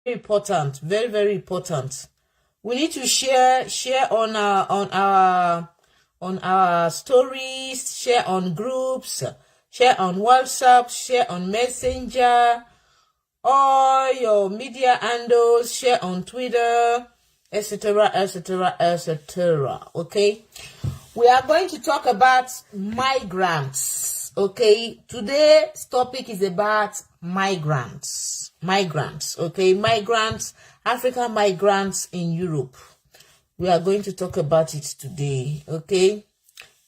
Important, very, very important. We need to share on our stories, share on groups, share on WhatsApp, share on Messenger, all your media handles, share on Twitter, etc., etc., etc. Okay, we are going to talk about migrants. Okay, today's topic is about migrants. Okay, migrants, African migrants in Europe. We are going to talk about it today. Okay,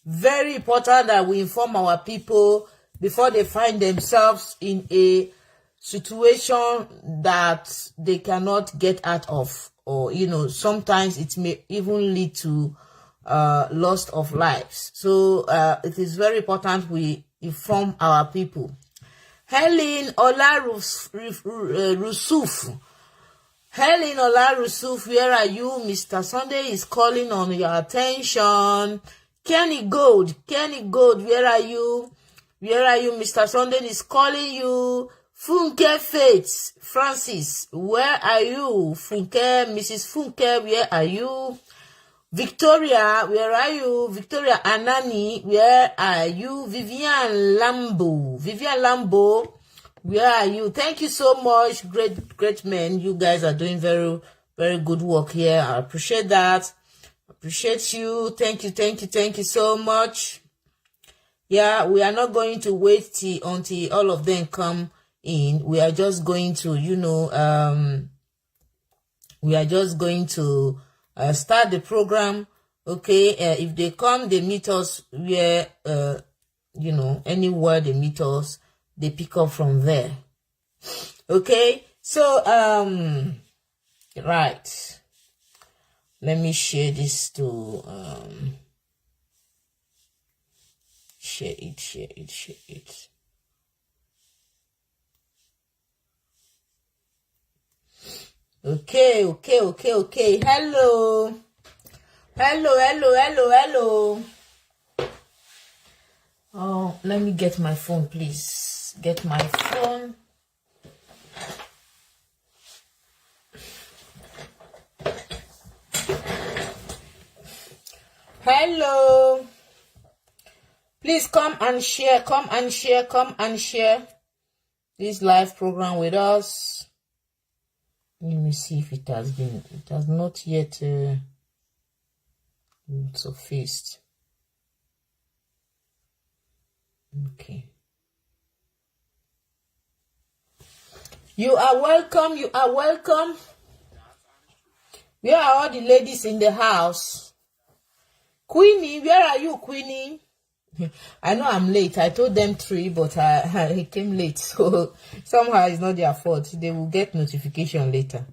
very important that we inform our people before they find themselves in a situation that they cannot get out of, or sometimes it may even lead to loss of lives. So it is very important we inform our people. Helen Ola Rusuf. Helen Ola Rusuf, where are you? Mr. Sunday is calling on your attention. Kenny Gold, where are you? Where are you? Mr. Sunday is calling you. Funke Faith Francis, where are you? Funke, Mrs. Funke, where are you? Victoria, where are you? Victoria Anani, where are you? Vivian Lambo, where are you? Thank you so much, great men. You guys are doing very, very good work here. I appreciate that. Appreciate you. Thank you so much. Yeah, we are not going to wait until all of them come in. We are just going to, start the program. Okay, if they come, they meet us where, anywhere they meet us, they pick up from there. Okay, so, right. Let me share this to, share it. Okay. Hello. Oh, let me get my phone, please. Get my phone. Hello. Please come and share this live program with us. Let me see if it has not yet surfaced. Okay. You are welcome. Where are all the ladies in the house? Queenie, where are you, Queenie? I know I'm late. I told them 3, but I came late. So somehow it's not their fault. They will get notification later.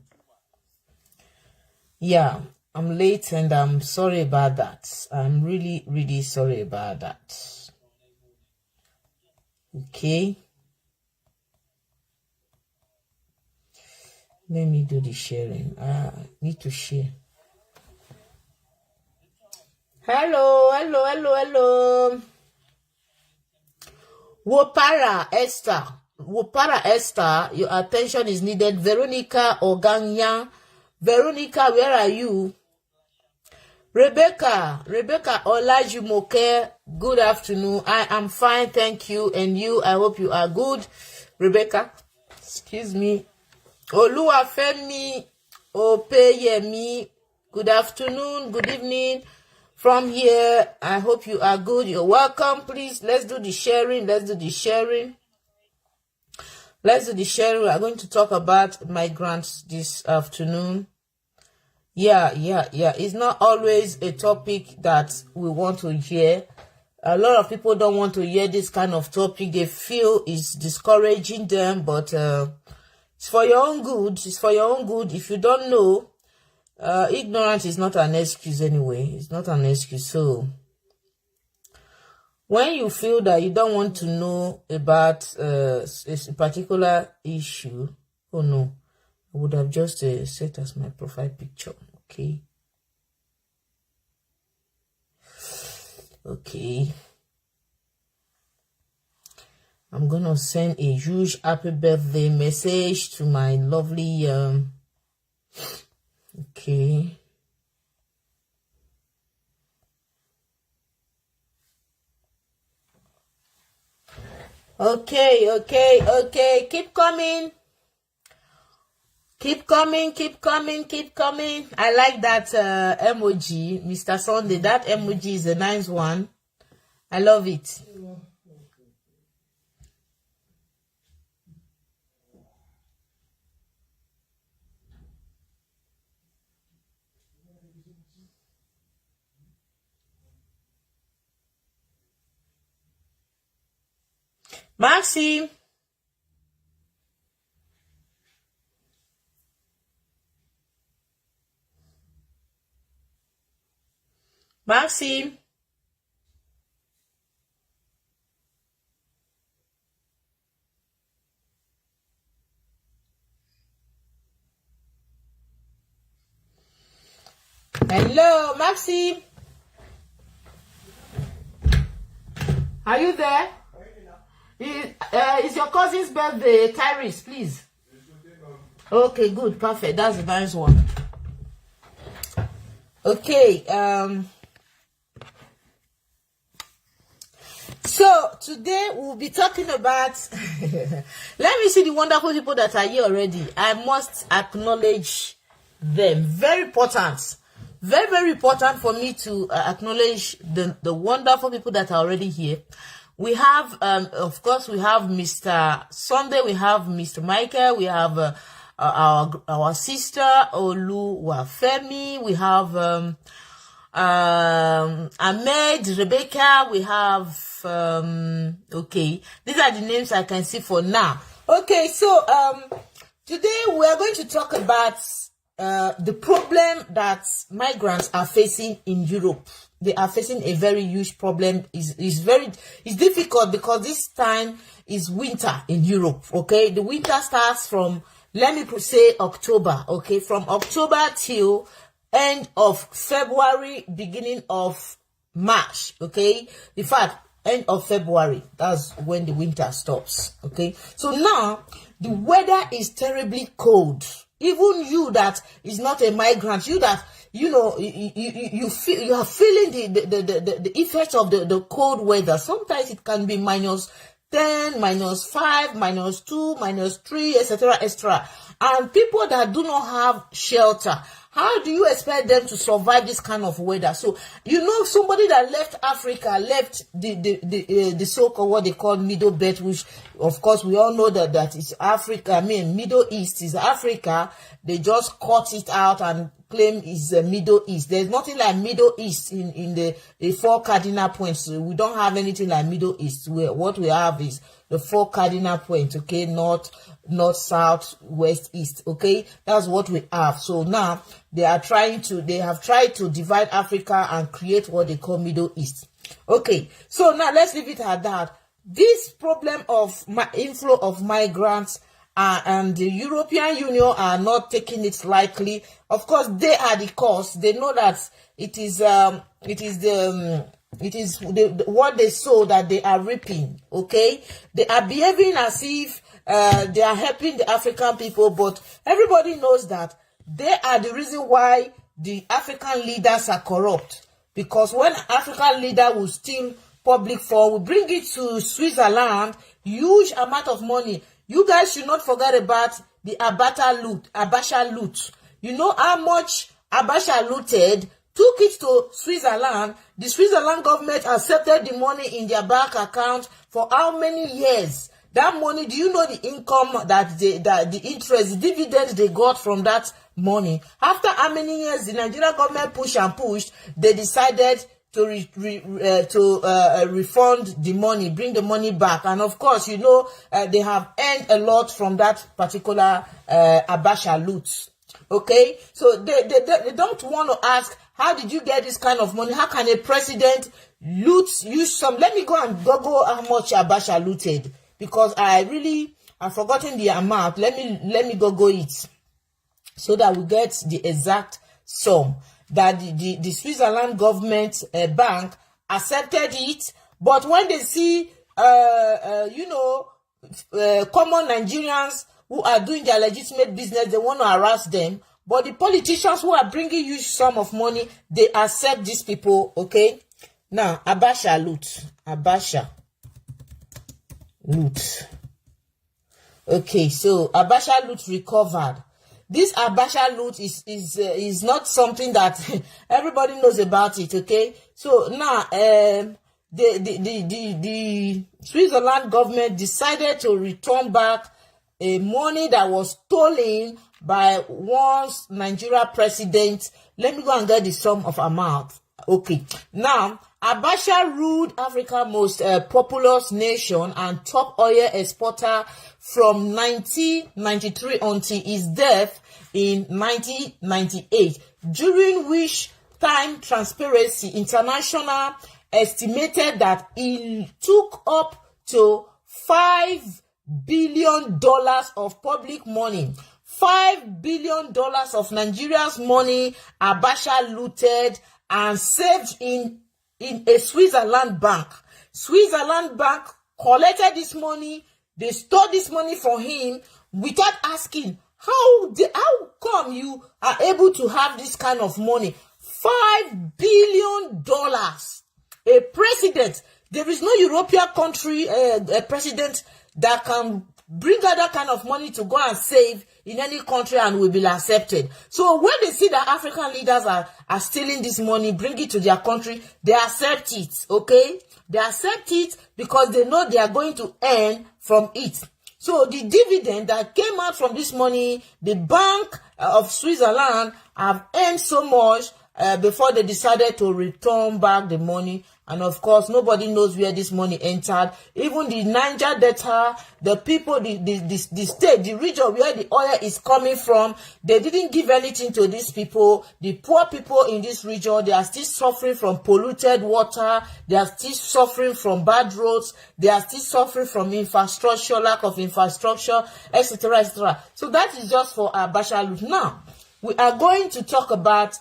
Yeah, I'm late and I'm sorry about that. I'm really, really sorry about that. Okay. Let me do the sharing. I need to share. Hello. Wopara Esther, your attention is needed. Veronica Oganya. Veronica, where are you? Rebecca Olajumoke, good afternoon. I am fine, thank you. And you, I hope you are good. Rebecca, excuse me. Oluwafemi Opeyemi, good afternoon, good evening. From here, I hope you are good. You're welcome. Please, let's do the sharing. We are going to talk about migrants this afternoon. Yeah. It's not always a topic that we want to hear. A lot of people don't want to hear this kind of topic. They feel it's discouraging them, but it's for your own good. If you don't know, ignorance is not an excuse anyway. It's not an excuse. So when you feel that you don't want to know about a particular issue, oh no, I would have just set as my profile picture. Okay. I'm gonna send a huge happy birthday message to my lovely okay. Okay. Keep coming. Keep coming. I like that emoji, Mr. Sunday. That emoji is a nice one. I love it. Maxi. Maxi. Hello, Maxi. Are you there? Is your cousin's birthday, Tyrese, please? Okay, good, perfect. That's a nice one. Okay, so today we'll be talking about let me see the wonderful people that are here already. I must acknowledge them. Very important. Very important for me to acknowledge the wonderful people that are already here. We have, of course, we have Mr. Sunday, we have Mr. Michael, we have our sister Oluwafemi, we have Ahmed, Rebecca, we have okay, these are the names I can see for now. Okay, so today we are going to talk about the problem that migrants are facing in Europe. They are facing a very huge problem. It's difficult because this time is winter in Europe. Okay, the winter starts from, let me say, October. Okay, from October till end of February, beginning of March. Okay, in fact, end of February, that's when the winter stops. Okay, so now the weather is terribly cold. Even you that is not a migrant, you that, you know, you feel, you are feeling the effects of the cold weather. Sometimes it can be -10, -5, -2, -3, etc., etc. And people that do not have shelter, how do you expect them to survive this kind of weather? So, you know, somebody that left Africa, left the so-called what they call Middle Belt, which, of course, we all know that is Africa. I mean, Middle East is Africa. They just cut it out and claim is the Middle East. There's nothing like Middle East in the 4 cardinal points. We don't have anything like Middle East. What we have is the 4 cardinal points, okay? North, south, west, east, okay? That's what we have. So now they have tried to divide Africa and create what they call Middle East. Okay, so now let's leave it at that. This problem of inflow of migrants and the European Union are not taking it lightly. Of course, they are the cause. They know that it is what they sow that they are reaping. Okay, they are behaving as if they are helping the African people, but everybody knows that they are the reason why the African leaders are corrupt. Because when African leader will steal public fund, we bring it to Switzerland, huge amount of money. You guys should not forget about the Abacha loot. You know how much Abacha looted, took it to Switzerland. The Switzerland government accepted the money in their bank account for how many years? That money, do you know the income that the interest, the dividends they got from that money? After how many years the Nigerian government pushed, they decided to refund the money, bring the money back. And of course, you know, they have earned a lot from that particular Abacha loot. Okay, so they don't want to ask, how did you get this kind of money? How can a president use some? Let me go and Google how much Abacha looted, because I've forgotten the amount. Let me Google it so that we get the exact sum that the Switzerland government bank accepted it. But when they see common Nigerians who are doing their legitimate business, they want to harass them. But the politicians who are bringing you sum of money, they accept these people, okay? Now, Abacha loot. Abacha loot. Okay, so Abacha loot recovered. This Abacha loot is not something that everybody knows about it, okay? So now, the Switzerland government decided to return back money that was stolen by once Nigeria president. Let me go and get the sum of amount. Okay, now Abacha ruled Africa's most populous nation and top oil exporter from 1993 until his death in 1998, during which time Transparency International estimated that he took up to $5 billion of public money. $5 billion of Nigeria's money Abacha looted and saved in a Switzerland bank. Switzerland bank collected this money. They stored this money for him without asking, how come you are able to have this kind of money? $5 billion. A president. There is no European country a president that can bring out that kind of money to go and save in any country and will be accepted. So when they see that African leaders are stealing this money, bring it to their country, they accept it, okay? They accept it because they know they are going to earn from it. So the dividend that came out from this money, the Bank of Switzerland have earned so much before they decided to return back the money. And of course, nobody knows where this money entered. Even the Niger Delta, the people, the state, the region where the oil is coming from, they didn't give anything to these people. The poor people in this region, they are still suffering from polluted water. They are still suffering from bad roads. They are still suffering from infrastructure, lack of infrastructure, etc., etc. So that is just for Abacha. Now, we are going to talk about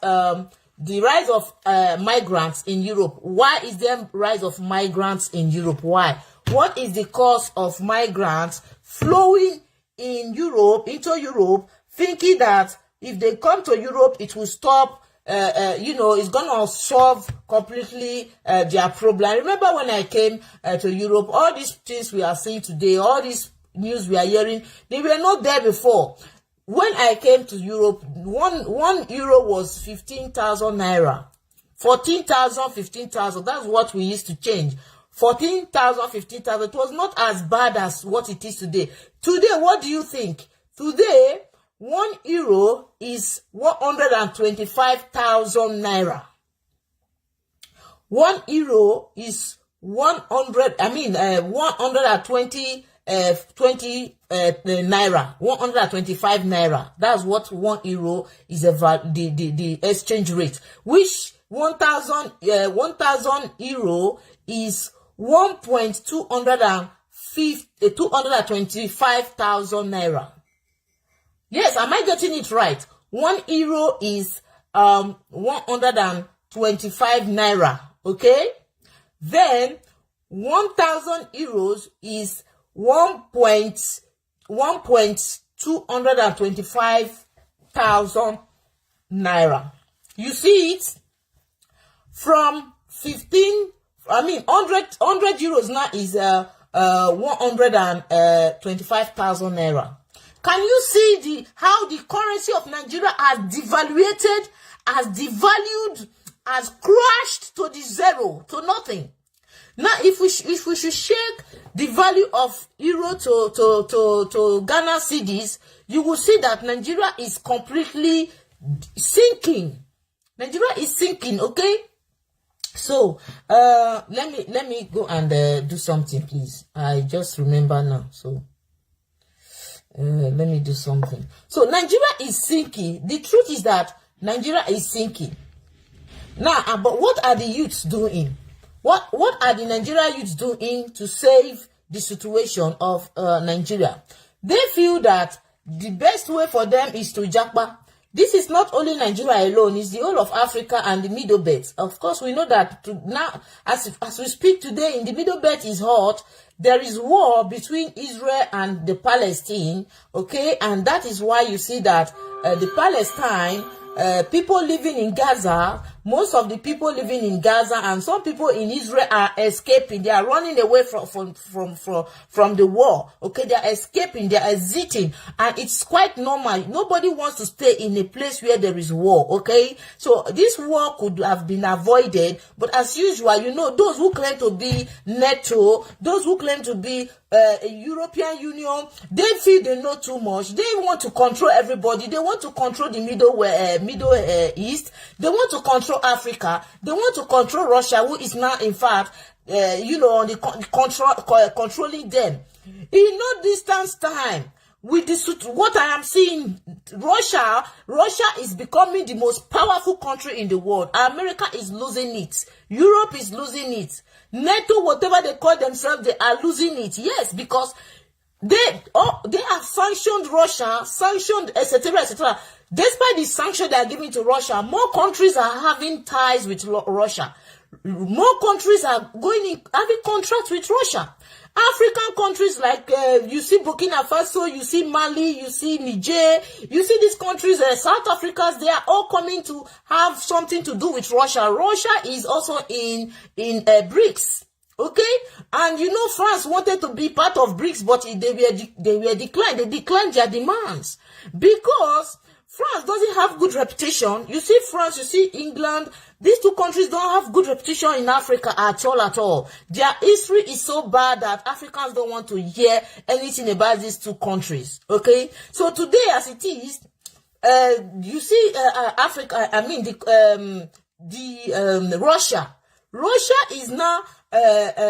the rise of migrants in Europe. Why is there rise of migrants in Europe? Why? What is the cause of migrants flowing in Europe, into Europe, thinking that if they come to Europe, it will stop, it's going to solve completely their problem. Remember when I came to Europe, all these things we are seeing today, all these news we are hearing, they were not there before. When I came to Europe, one euro was 15,000 naira. 14,000, 15,000. That's what we used to change. 14,000, 15,000. It was not as bad as what it is today. Today, what do you think? Today, 1 euro is 125,000 naira. 1 euro is 120 naira, 125 naira. That's what 1 euro is about, the exchange rate, which 1,000 euro is 225,000 naira. Yes, am I getting it right? 1 euro is 125 naira. Okay, then 1,000 euros is 1,225,000 naira. You see it from 100 euros now is 125,000 naira. Can you see how the currency of Nigeria has devaluated, has devalued, has crashed to the zero, to nothing? Now, if we should shake the value of euro to Ghana cedis, you will see that Nigeria is completely sinking. Nigeria is sinking, okay? So, let me go and do something, please. I just remember now. So, let me do something. So, Nigeria is sinking. The truth is that Nigeria is sinking. Now, but what are the youths doing? What are the Nigerian youths doing to save the situation of Nigeria? They feel that the best way for them is to japa. This is not only Nigeria alone, it's the whole of Africa and the Middle Belt. Of course, we know that now, as we speak today, in the Middle Belt is hot. there is war between Israel and the Palestine, okay? And that is why you see that the Palestine, people living in Gaza, most of the people living in Gaza and some people in Israel are escaping. They are running away from the war. Okay, they are escaping, they are exiting, and it's quite normal. Nobody wants to stay in a place where there is war. Okay, so this war could have been avoided, but as usual, you know, those who claim to be NATO, those who claim to be European Union, they feel they know too much. They want to control everybody. They want to control the Middle East. They want to control Africa. They want to control Russia, who is now, in fact, on the controlling them. In no distance time, with this, what I am seeing, Russia is becoming the most powerful country in the world. America is losing it. Europe is losing it. NATO, whatever they call themselves, they are losing it. Yes, because they have sanctioned Russia, sanctioned, etc., etc. Despite the sanction they are giving to Russia, more countries are having ties with Russia. More countries are having contracts with Russia. African countries like you see Burkina Faso, you see Mali, you see Niger, you see these countries, South Africans, they are all coming to have something to do with Russia. Russia is also in BRICS. Okay, and you know France wanted to be part of BRICS, but they were declined. They declined their demands because France doesn't have good reputation. You see France, you see England. These two countries don't have good reputation in Africa at all. Their history is so bad that Africans don't want to hear anything about these two countries. Okay, so today, as it is, you see Africa. I mean Russia. Russia is now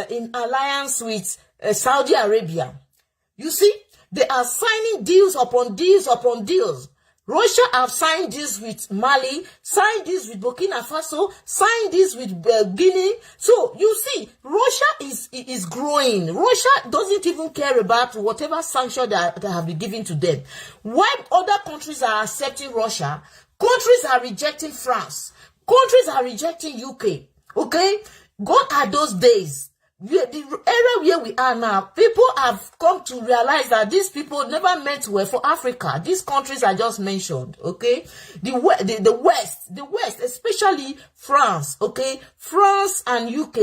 in alliance with Saudi Arabia. You see, they are signing deals upon deals upon deals. Russia have signed this with Mali, signed this with Burkina Faso, signed this with Guinea. So you see, Russia is growing. Russia doesn't even care about whatever sanction that have been given to them. While other countries are accepting Russia, countries are rejecting France, countries are rejecting UK. Okay, gone are those days. The area where we are now, people have come to realize that these people never meant well for Africa. These countries I just mentioned, okay? The West, especially France, okay? France and UK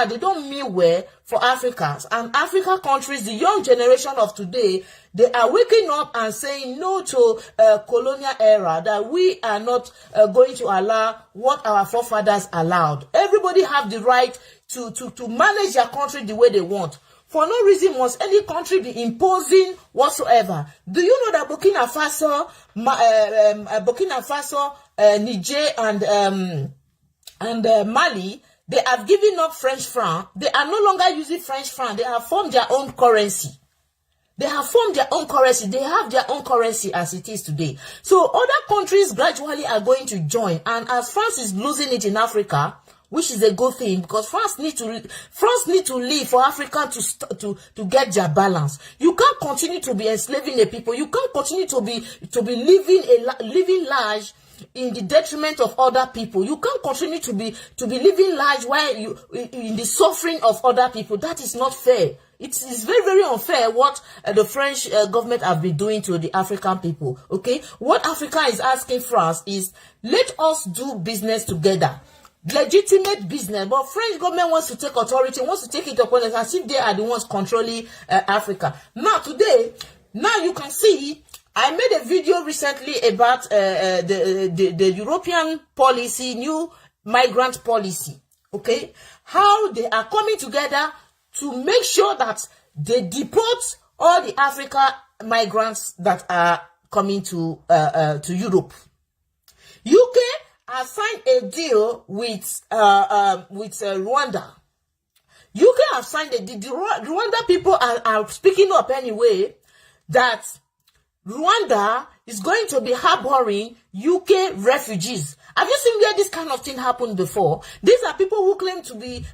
they don't mean well for Africans. And African countries, the young generation of today, they are waking up and saying no to colonial era, that we are not going to allow what our forefathers allowed. Everybody have the right to manage their country the way they want. For no reason must any country be imposing whatsoever. Do you know that Burkina Faso, Niger, and Mali, they have given up French franc. They are no longer using French franc. They have formed their own currency. They have formed their own currency. They have their own currency as it is today. So other countries gradually are going to join. And as France is losing it in Africa, which is a good thing, because France need to live for Africa to get their balance. You can't continue to be enslaving the people. You can't continue to be living large in the detriment of other people. You can't continue to be living large while you in the suffering of other people. That is not fair. It is very, very unfair what the French government have been doing to the African people. Okay, what Africa is asking France is, let us do business together. Legitimate business, but French government wants to take authority, wants to take it upon us as if they are the ones controlling Africa. Now you can see, I made a video recently about the European policy, new migrant policy. Okay, how they are coming together to make sure that they deport all the African migrants that are coming to Europe. UK has signed a deal with Rwanda. UK have signed the Rwanda people are speaking up anyway that Rwanda is going to be harboring UK refugees. Have you seen where this kind of thing happened before? These are people who claim to be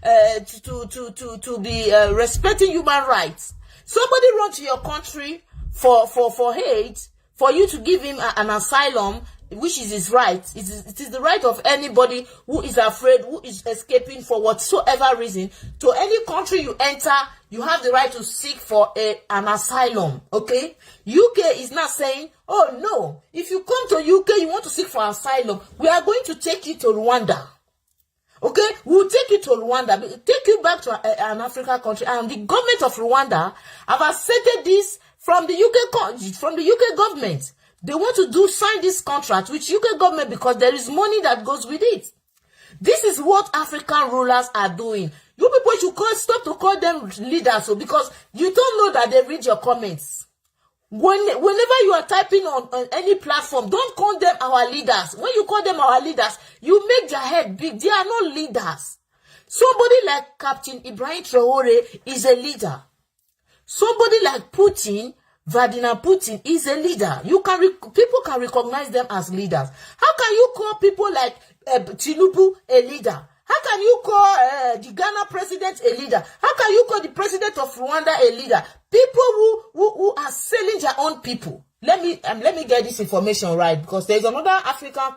respecting human rights. Somebody run to your country for hate, for you to give him an asylum, which is his right. It is the right of anybody who is afraid, who is escaping for whatsoever reason. To any country you enter, you have the right to seek for an asylum, okay? UK is not saying, oh no, if you come to UK, you want to seek for asylum, we are going to take you to Rwanda. Okay, we'll take you to Rwanda, take you back to an African country, and the government of Rwanda have accepted this from the UK government. They want to sign this contract with UK government because there is money that goes with it. This is what African rulers are doing. You people should stop to call them leaders, because you don't know that they read your comments. Whenever you are typing on any platform, don't call them our leaders. When you call them our leaders, you make their head big. They are not leaders. Somebody like Captain Ibrahim Traore is a leader. Somebody like Putin, Vladimir Putin, is a leader. People can recognize them as leaders. How can you call people like Tinubu a leader? How can you call the Ghana president a leader? How can you call the president of Rwanda a leader? People who are selling their own people. Let me get this information right, because there's another African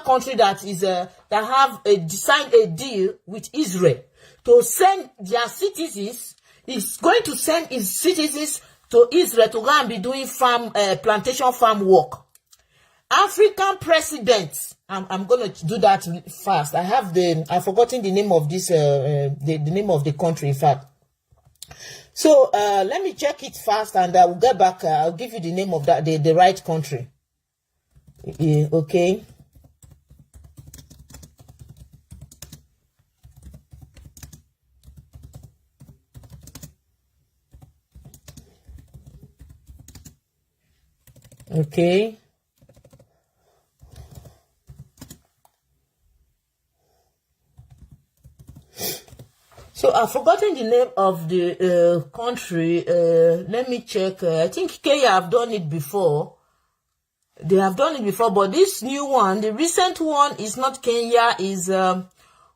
country that is that have signed a deal with Israel to send their citizens. Is going to send his citizens to Israel to go and be doing plantation farm work. African presidents. I'm going to do that fast. I've forgotten the name of this, the name of the country, in fact. So, let me check it fast, and I will get back. I'll give you the name of the right country. Okay. Okay. So I've forgotten the name of the country. Let me check. I think Kenya have done it before. They have done it before, but this new one, the recent one, is not Kenya. Is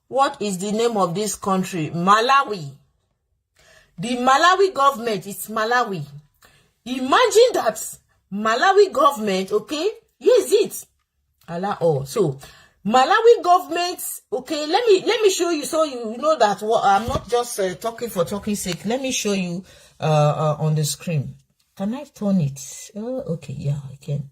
what is the name of this country? Malawi. The Malawi government. It's Malawi. Imagine that. Malawi government, okay? Yes, it. So Malawi government, okay? Let me show you, so you know that I'm not just talking for talking sake. Let me show you on the screen. Can I turn it? Oh, okay, yeah, I can.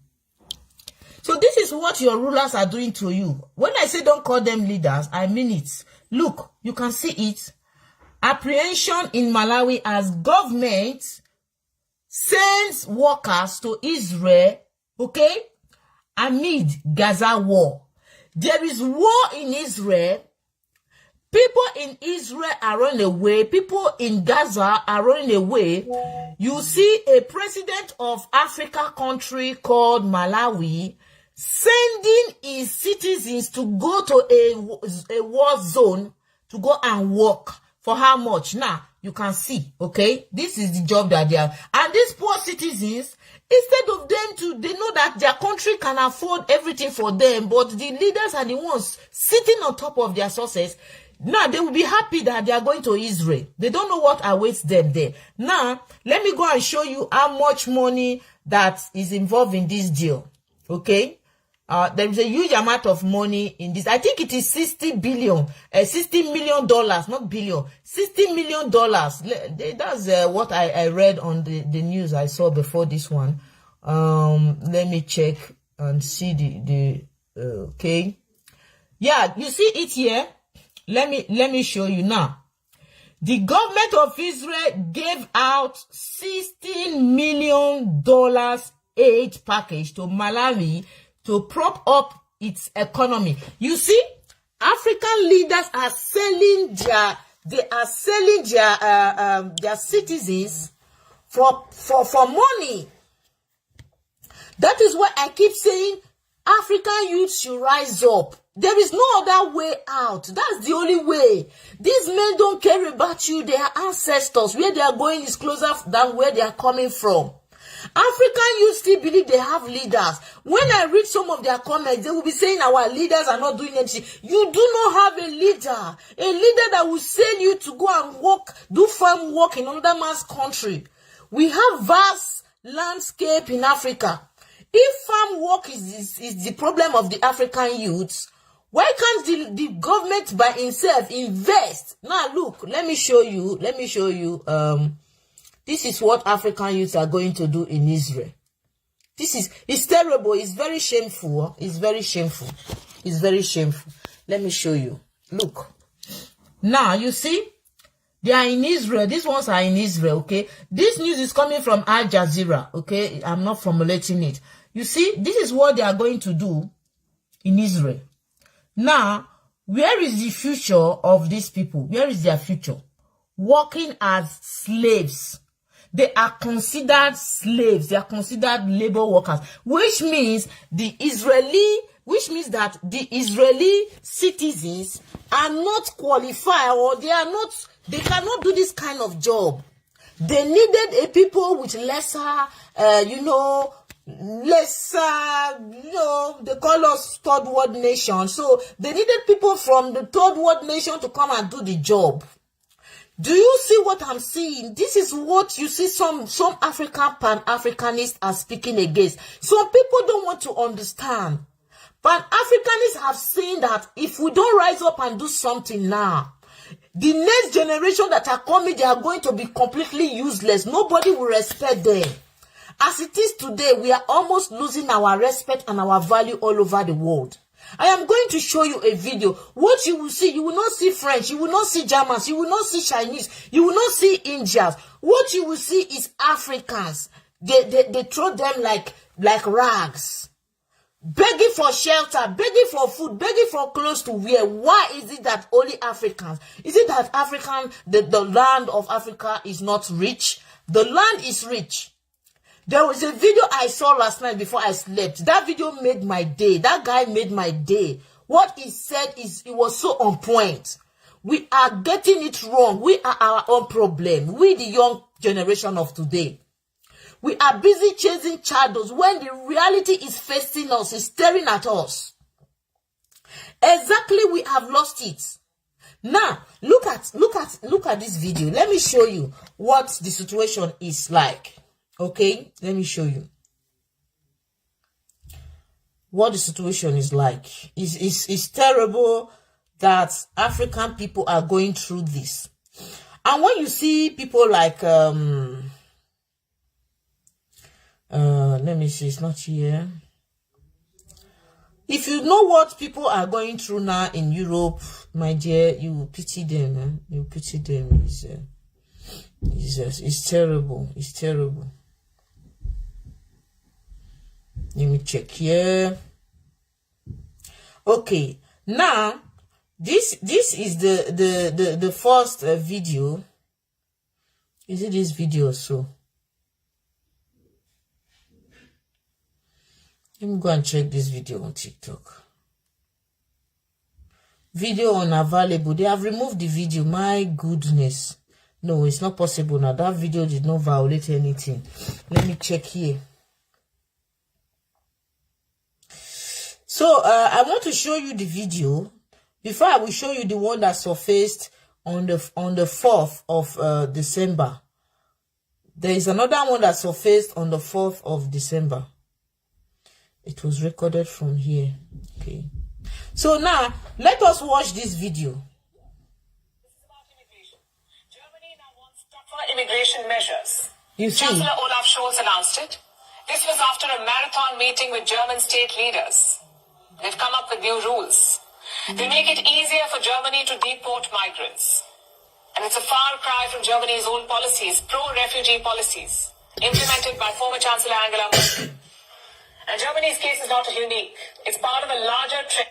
So this is what your rulers are doing to you. When I say don't call them leaders, I mean it. Look, you can see it. Apprehension in Malawi as government sends workers to Israel, okay, amid Gaza war. There is war in Israel. People in Israel are running away. People in Gaza are running away. You see a president of Africa country called Malawi sending his citizens to go to a war zone to go and work. For how much? Now, you can see, okay? This is the job that they have. And these poor citizens, instead of them they know that their country can afford everything for them, but the leaders are the ones sitting on top of their sources. Now, they will be happy that they are going to Israel. They don't know what awaits them there. Now, let me go and show you how much money that is involved in this deal, okay? There is a huge amount of money in this. I think it is $60 million, not billion, $60 million. That's what I read on the news I saw before this one. Let me check and see okay. Yeah, you see it here. Let me show you now. The government of Israel gave out $16 million aid package to Malawi to prop up its economy. You see, African leaders are selling their citizens for money. That is why I keep saying African youth should rise up. There is no other way out. That's the only way. These men don't care about you. Their ancestors, where they are going is closer than where they are coming from. African youth still believe they have leaders. When I read some of their comments, they will be saying our leaders are not doing anything. You do not have a leader that will send you to go and work, do farm work in another man's country. We have vast landscape in Africa. If farm work is the problem of the African youths, why can't the government by itself invest? Now look, let me show you. This is what African youths are going to do in Israel. It's terrible. It's very shameful. It's very shameful. It's very shameful. Let me show you. Look. Now, you see, they are in Israel. These ones are in Israel, okay? This news is coming from Al Jazeera, okay? I'm not formulating it. You see, this is what they are going to do in Israel. Now, where is the future of these people? Where is their future? Working as slaves. They are considered slaves. They are considered labor workers, which means that the Israeli citizens are not qualified, or they cannot do this kind of job. They needed a people with lesser, they call us third world nation. So they needed people from the third world nation to come and do the job. Do you see what I'm seeing? This is what you see some African Pan-Africanists are speaking against. Some people don't want to understand. Pan-Africanists have seen that if we don't rise up and do something now, the next generation that are coming, they are going to be completely useless. Nobody will respect them. As it is today, we are almost losing our respect and our value all over the world. I am going to show you a video. What you will see, you will not see French, you will not see Germans, you will not see Chinese, you will not see Indians. What you will see is Africans. They throw them like rags. Begging for shelter, begging for food, begging for clothes to wear. Why is it that only Africans? Is it that the land of Africa is not rich? The land is rich. There was a video I saw last night before I slept. That video made my day. That guy made my day. What he said it was so on point. We are getting it wrong. We are our own problem. We, the young generation of today. We are busy chasing shadows when the reality is facing us, is staring at us. Exactly, we have lost it. Now, look at this video. Let me show you what the situation is like. Okay, let me show you what the situation is like. It's terrible that African people are going through this. And when you see people like let me see, it's not here. If you know what people are going through now in Europe, my dear, you pity them. You pity them. It's terrible. It's terrible. Let me check here. Okay, now this is the first video. Is it this video? So let me go and check this video on TikTok. Video unavailable. They have removed the video. My goodness. No, it's not possible now. That video did not violate anything. Let me check here. So I want to show you the video before I will show you the one that surfaced on the 4th of December. There is another one that surfaced on the 4th of December. It was recorded from here. Okay. So now let us watch this video. This is about immigration. Germany now wants tougher immigration measures. You see, Chancellor Olaf Scholz announced it. This was after a marathon meeting with German state leaders. They've come up with new rules. They make it easier for Germany to deport migrants. And it's a far cry from Germany's old policies, pro-refugee policies, implemented by former Chancellor Angela Merkel. And Germany's case is not unique. It's part of a larger trend.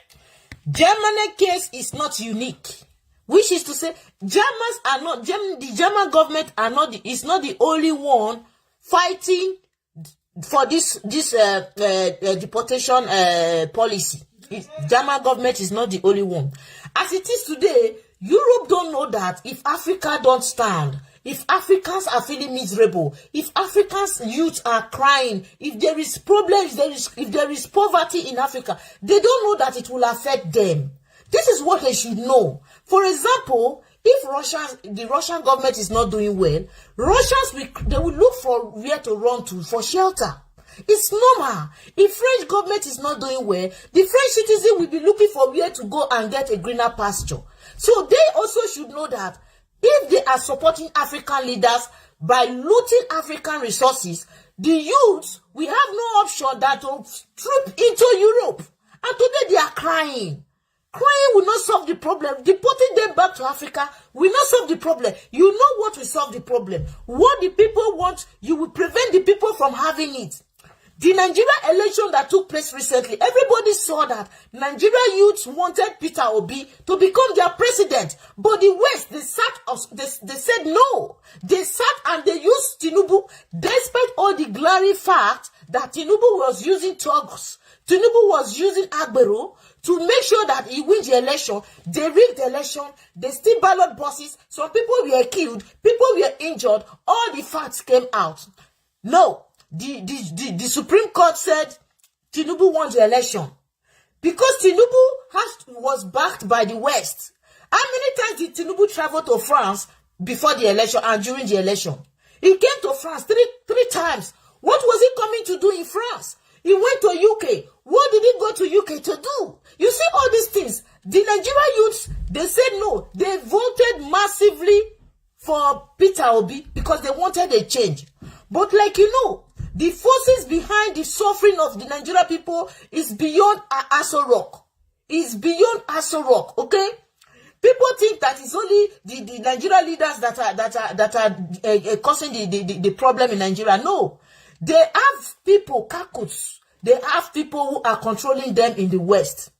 Germany's case is not unique. Which is to say, Germans are not, the German government is not the only one fighting for this deportation policy. German government is not the only one. As it is today, Europe don't know that if Africa don't stand, if Africans are feeling miserable, if Africans' youth are crying, if there is problems, if there is poverty in Africa, they don't know that it will affect them. This is what they should know. For example, If the Russian government is not doing well, they will look for where to run to for shelter. It's normal. If French government is not doing well, the French citizen will be looking for where to go and get a greener pasture. So they also should know that if they are supporting African leaders by looting African resources, the youths will have no option than to troop into Europe. And today they are crying. Crying will not solve the problem. Deporting them back to Africa will not solve the problem. You know what will solve the problem. What the people want, you will prevent the people from having it. The Nigeria election that took place recently, everybody saw that Nigeria youths wanted Peter Obi to become their president. But the West, they said no. They sat and they used Tinubu, despite all the glaring facts that Tinubu was using thugs. Tinubu was using Agbero to make sure that he wins the election. They rigged the election. They still ballot boxes. Some people were killed. People were injured. All the facts came out. No. The Supreme Court said Tinubu won the election because Tinubu was backed by the West. How many times did Tinubu travel to France before the election and during the election? He came to France three times. What was he coming to do in France? He went to UK. What did he go to UK to do? You see all these things. The Nigerian youths, they said no. They voted massively for Peter Obi because they wanted a change. But like you know, the forces behind the suffering of the Nigerian people is beyond Aso Rock. It's beyond Aso Rock, okay? People think that it's only the Nigerian leaders that are causing the problem in Nigeria. No. They have people, kakuts. They have people who are controlling them in the West.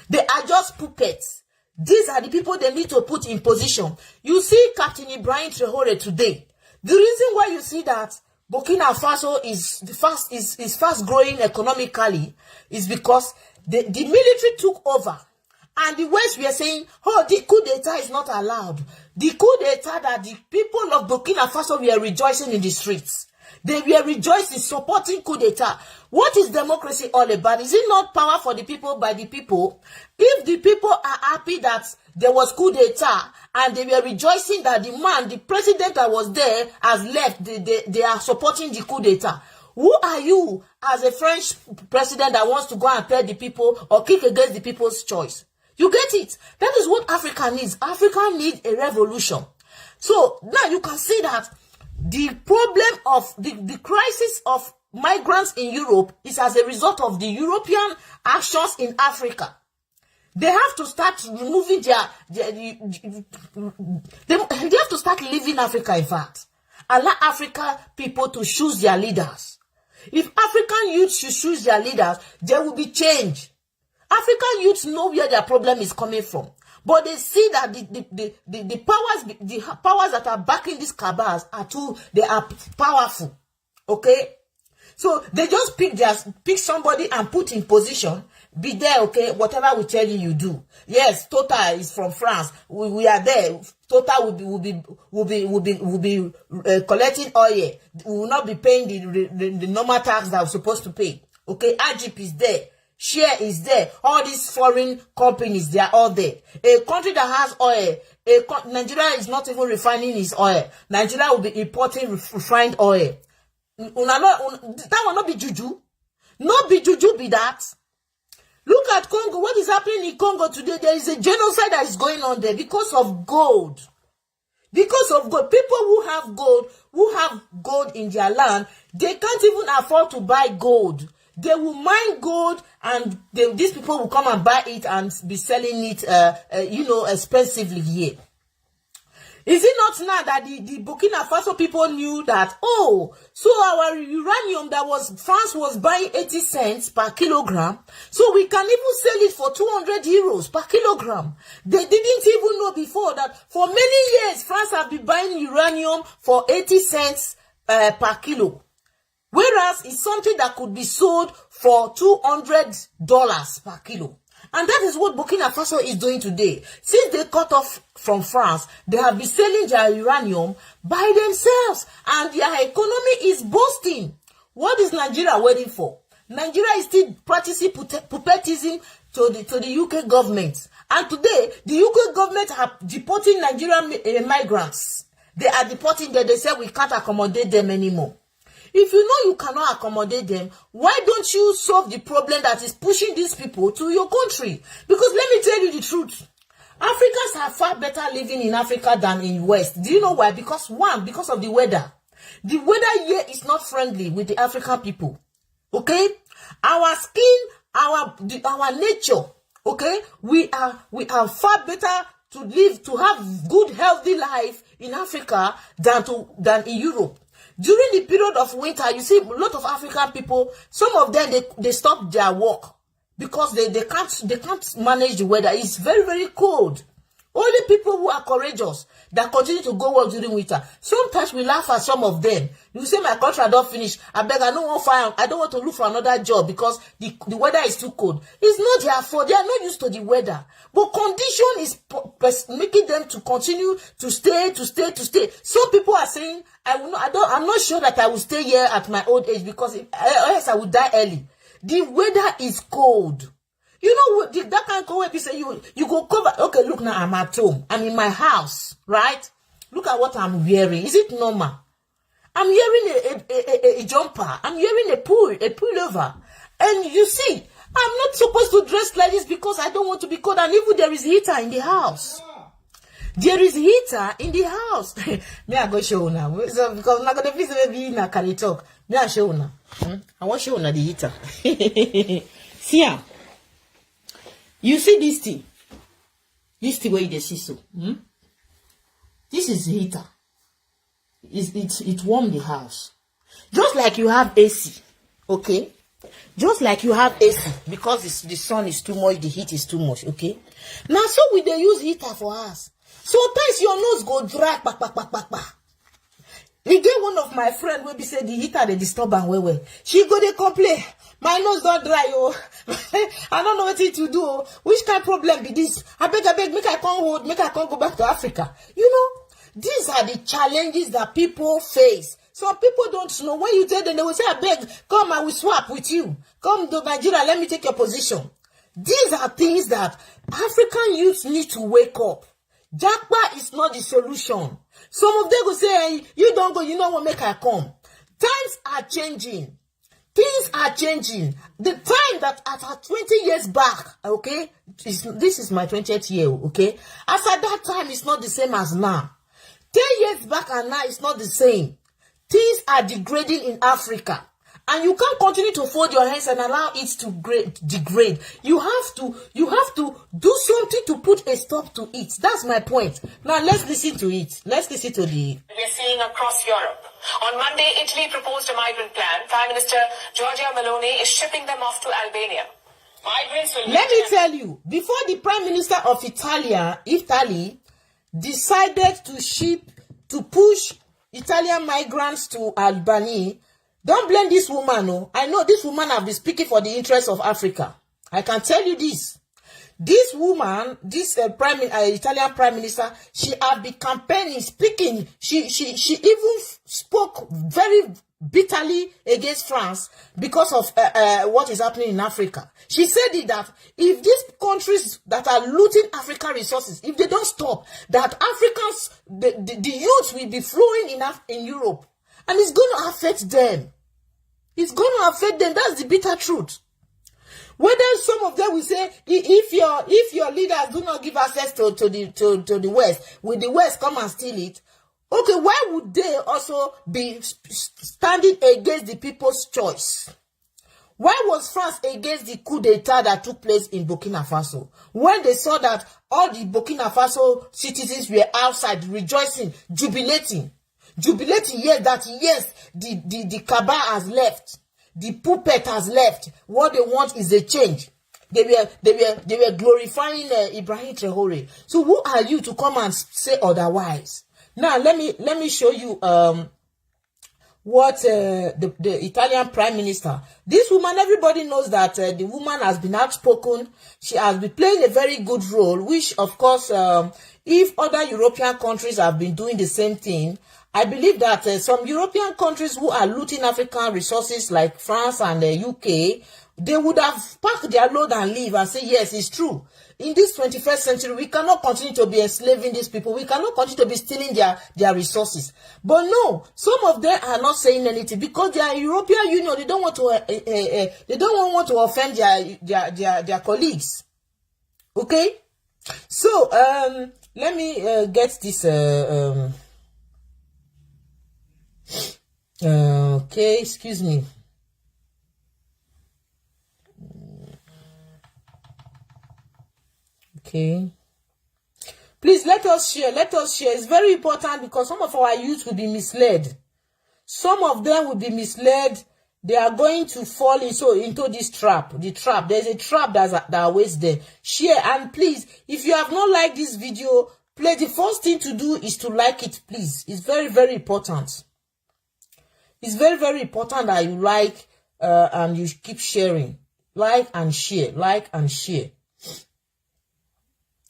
They are just puppets. These are the people they need to put in position. You see Captain Ibrahim Traore today. The reason why you see that Burkina Faso is fast growing economically is because the military took over. And the West were saying, oh, the coup d'etat is not allowed. The coup d'etat that the people of Burkina Faso were rejoicing in the streets. They were rejoicing, supporting coup d'etat. What is democracy all about? Is it not power for the people by the people? If the people are happy that there was coup d'etat and they were rejoicing that the president that was there has left, they are supporting the coup d'etat. Who are you as a French president that wants to go and tell the people or kick against the people's choice? You get it? That is what Africa needs. Africa needs a revolution. So now you can see that the problem of the crisis of migrants in Europe is as a result of the European actions in Africa. They have to start removing they have to start leaving Africa, in fact. Allow African people to choose their leaders. If African youth should choose their leaders, there will be change. African youths know where their problem is coming from. But they see that the powers that are backing these cabals they are powerful. Okay? So they just pick somebody and put in position. Be there, okay? Whatever we tell you, you do. Yes, Total is from France. We are there. Total will be collecting oil. We will not be paying the normal tax that we're supposed to pay. Okay? Egypt is there. Share is there. All these foreign companies, they are all there. A country that has oil, Nigeria is not even refining its oil. Nigeria will be importing refined oil. That will not be juju. Not be juju, be that. Look at Congo. What is happening in Congo today? There is a genocide that is going on there because of gold. Because of gold. People who have gold in their land, they can't even afford to buy gold. They will mine gold and these people will come and buy it and be selling it, expensively here. Is it not now that the Burkina Faso people knew that, oh, so our uranium France was buying 80 cents per kilogram, so we can even sell it for 200 euros per kilogram. They didn't even know before that for many years, France have been buying uranium for 80 cents per kilo. Whereas it's something that could be sold for $200 per kilo. And that is what Burkina Faso is doing today. Since they cut off from France, they have been selling their uranium by themselves. And their economy is boosting. What is Nigeria waiting for? Nigeria is still practicing puppetism to the UK government. And today, the UK government are deporting Nigerian migrants. They are deporting them. They say we can't accommodate them anymore. If you know you cannot accommodate them, why don't you solve the problem that is pushing these people to your country? Because let me tell you the truth. Africans are far better living in Africa than in West. Do you know why? Because because of the weather. The weather here is not friendly with the African people. Okay? Our skin, our nature, okay? We are far better to live, to have good, healthy life in Africa than in Europe. During the period of winter, you see a lot of African people, some of them, they stop their work because they can't manage the weather. It's very, very cold. Only people who are courageous that continue to go work during winter. Sometimes we laugh at some of them. You say my contract don't finish. I beg, I don't want to look for another job because the weather is too cold. It's not their fault. They are not used to the weather. But condition is making them to continue to stay. Some people are saying, I'm not sure that I will stay here at my old age because else I will die early. The weather is cold. You know, that kind of go where you say you go cover. Okay, look now, I'm at home. I'm in my house, right? Look at what I'm wearing. Is it normal? I'm wearing a jumper. I'm wearing a pullover. And you see, I'm not supposed to dress like this because I don't want to be cold. And even there is heater in the house. There is heater in the house. Me I go show now. So because I'm not gonna visit me in a carry talk. Me I show now. I want show now the heater. See ya. You see this thing? This thing where you see so. This is heater. It warm the house. Just like you have AC. Okay? Just like you have AC. Because the sun is too much, the heat is too much. Okay? Now so we they use heater for us. Sometimes your nose go dry. We get one of my friend where be say the heater they disturb and well. She go they complain. My nose don't dry, oh. I don't know what to do. Oh. Which kind of problem be this? I beg, make I can't go back to Africa. You know, these are the challenges that people face. Some people don't know. When you tell them, they will say, I beg, come, I will swap with you. Come to Nigeria, let me take your position. These are things that African youths need to wake up. Japa is not the solution. Some of them will say, hey, you don't go, you know what, make I come. Times are changing. Things are changing. The time that at 20 years back, okay, this is my 20th year, okay? As at that time, it's not the same as now. 10 years back and now, it's not the same. Things are degrading in Africa. And you can't continue to fold your hands and allow it to degrade. You have to do something to put a stop to it. That's my point. Now let's listen to it. Let's listen to the... We're seeing across Europe. On Monday, Italy proposed a migrant plan. Prime Minister Giorgia Meloni is shipping them off to Albania. Migrants will... Let me tell you, before the Prime Minister of Italy decided to push Italian migrants to Albania, don't blame this woman, no. I know this woman have been speaking for the interests of Africa. I can tell you this. This woman, this Italian Prime Minister, she have been campaigning, speaking. She even spoke very bitterly against France because of what is happening in Africa. She said that if these countries that are looting African resources, if they don't stop, that Africans, the youth will be flowing in Europe. And it's going to affect them. It's going to affect them. That's the bitter truth. Whether some of them will say, if your leaders do not give access to the West, will the West come and steal it? Okay, why would they also be standing against the people's choice? Why was France against the coup d'etat that took place in Burkina Faso? When they saw that all the Burkina Faso citizens were outside rejoicing, jubilating, yes, the cabal has left, the puppet has left. What they want is a change. They were glorifying Ibrahim Traore. So who are you to come and say otherwise? Now let me show you what the Italian Prime Minister. This woman, everybody knows that the woman has been outspoken. She has been playing a very good role, which of course, if other European countries have been doing the same thing, I believe that some European countries who are looting African resources like France and the UK they would have packed their load and leave and say, yes, it's true. In this 21st century, we cannot continue to be enslaving these people. We cannot continue to be stealing their resources. But no, some of them are not saying anything because they are European Union. They don't want to offend their colleagues. Okay, so let me get this. Okay, excuse me. Okay. Please let us share. Let us share. It's very important because some of our youth will be misled. Some of them will be misled. They are going to fall into this trap. The trap. There's a trap that awaits there. Share. And please, if you have not liked this video, please, the first thing to do is to like it, please. It's very, very important. It's very, very important that you like and you keep sharing. Like and share. Like and share.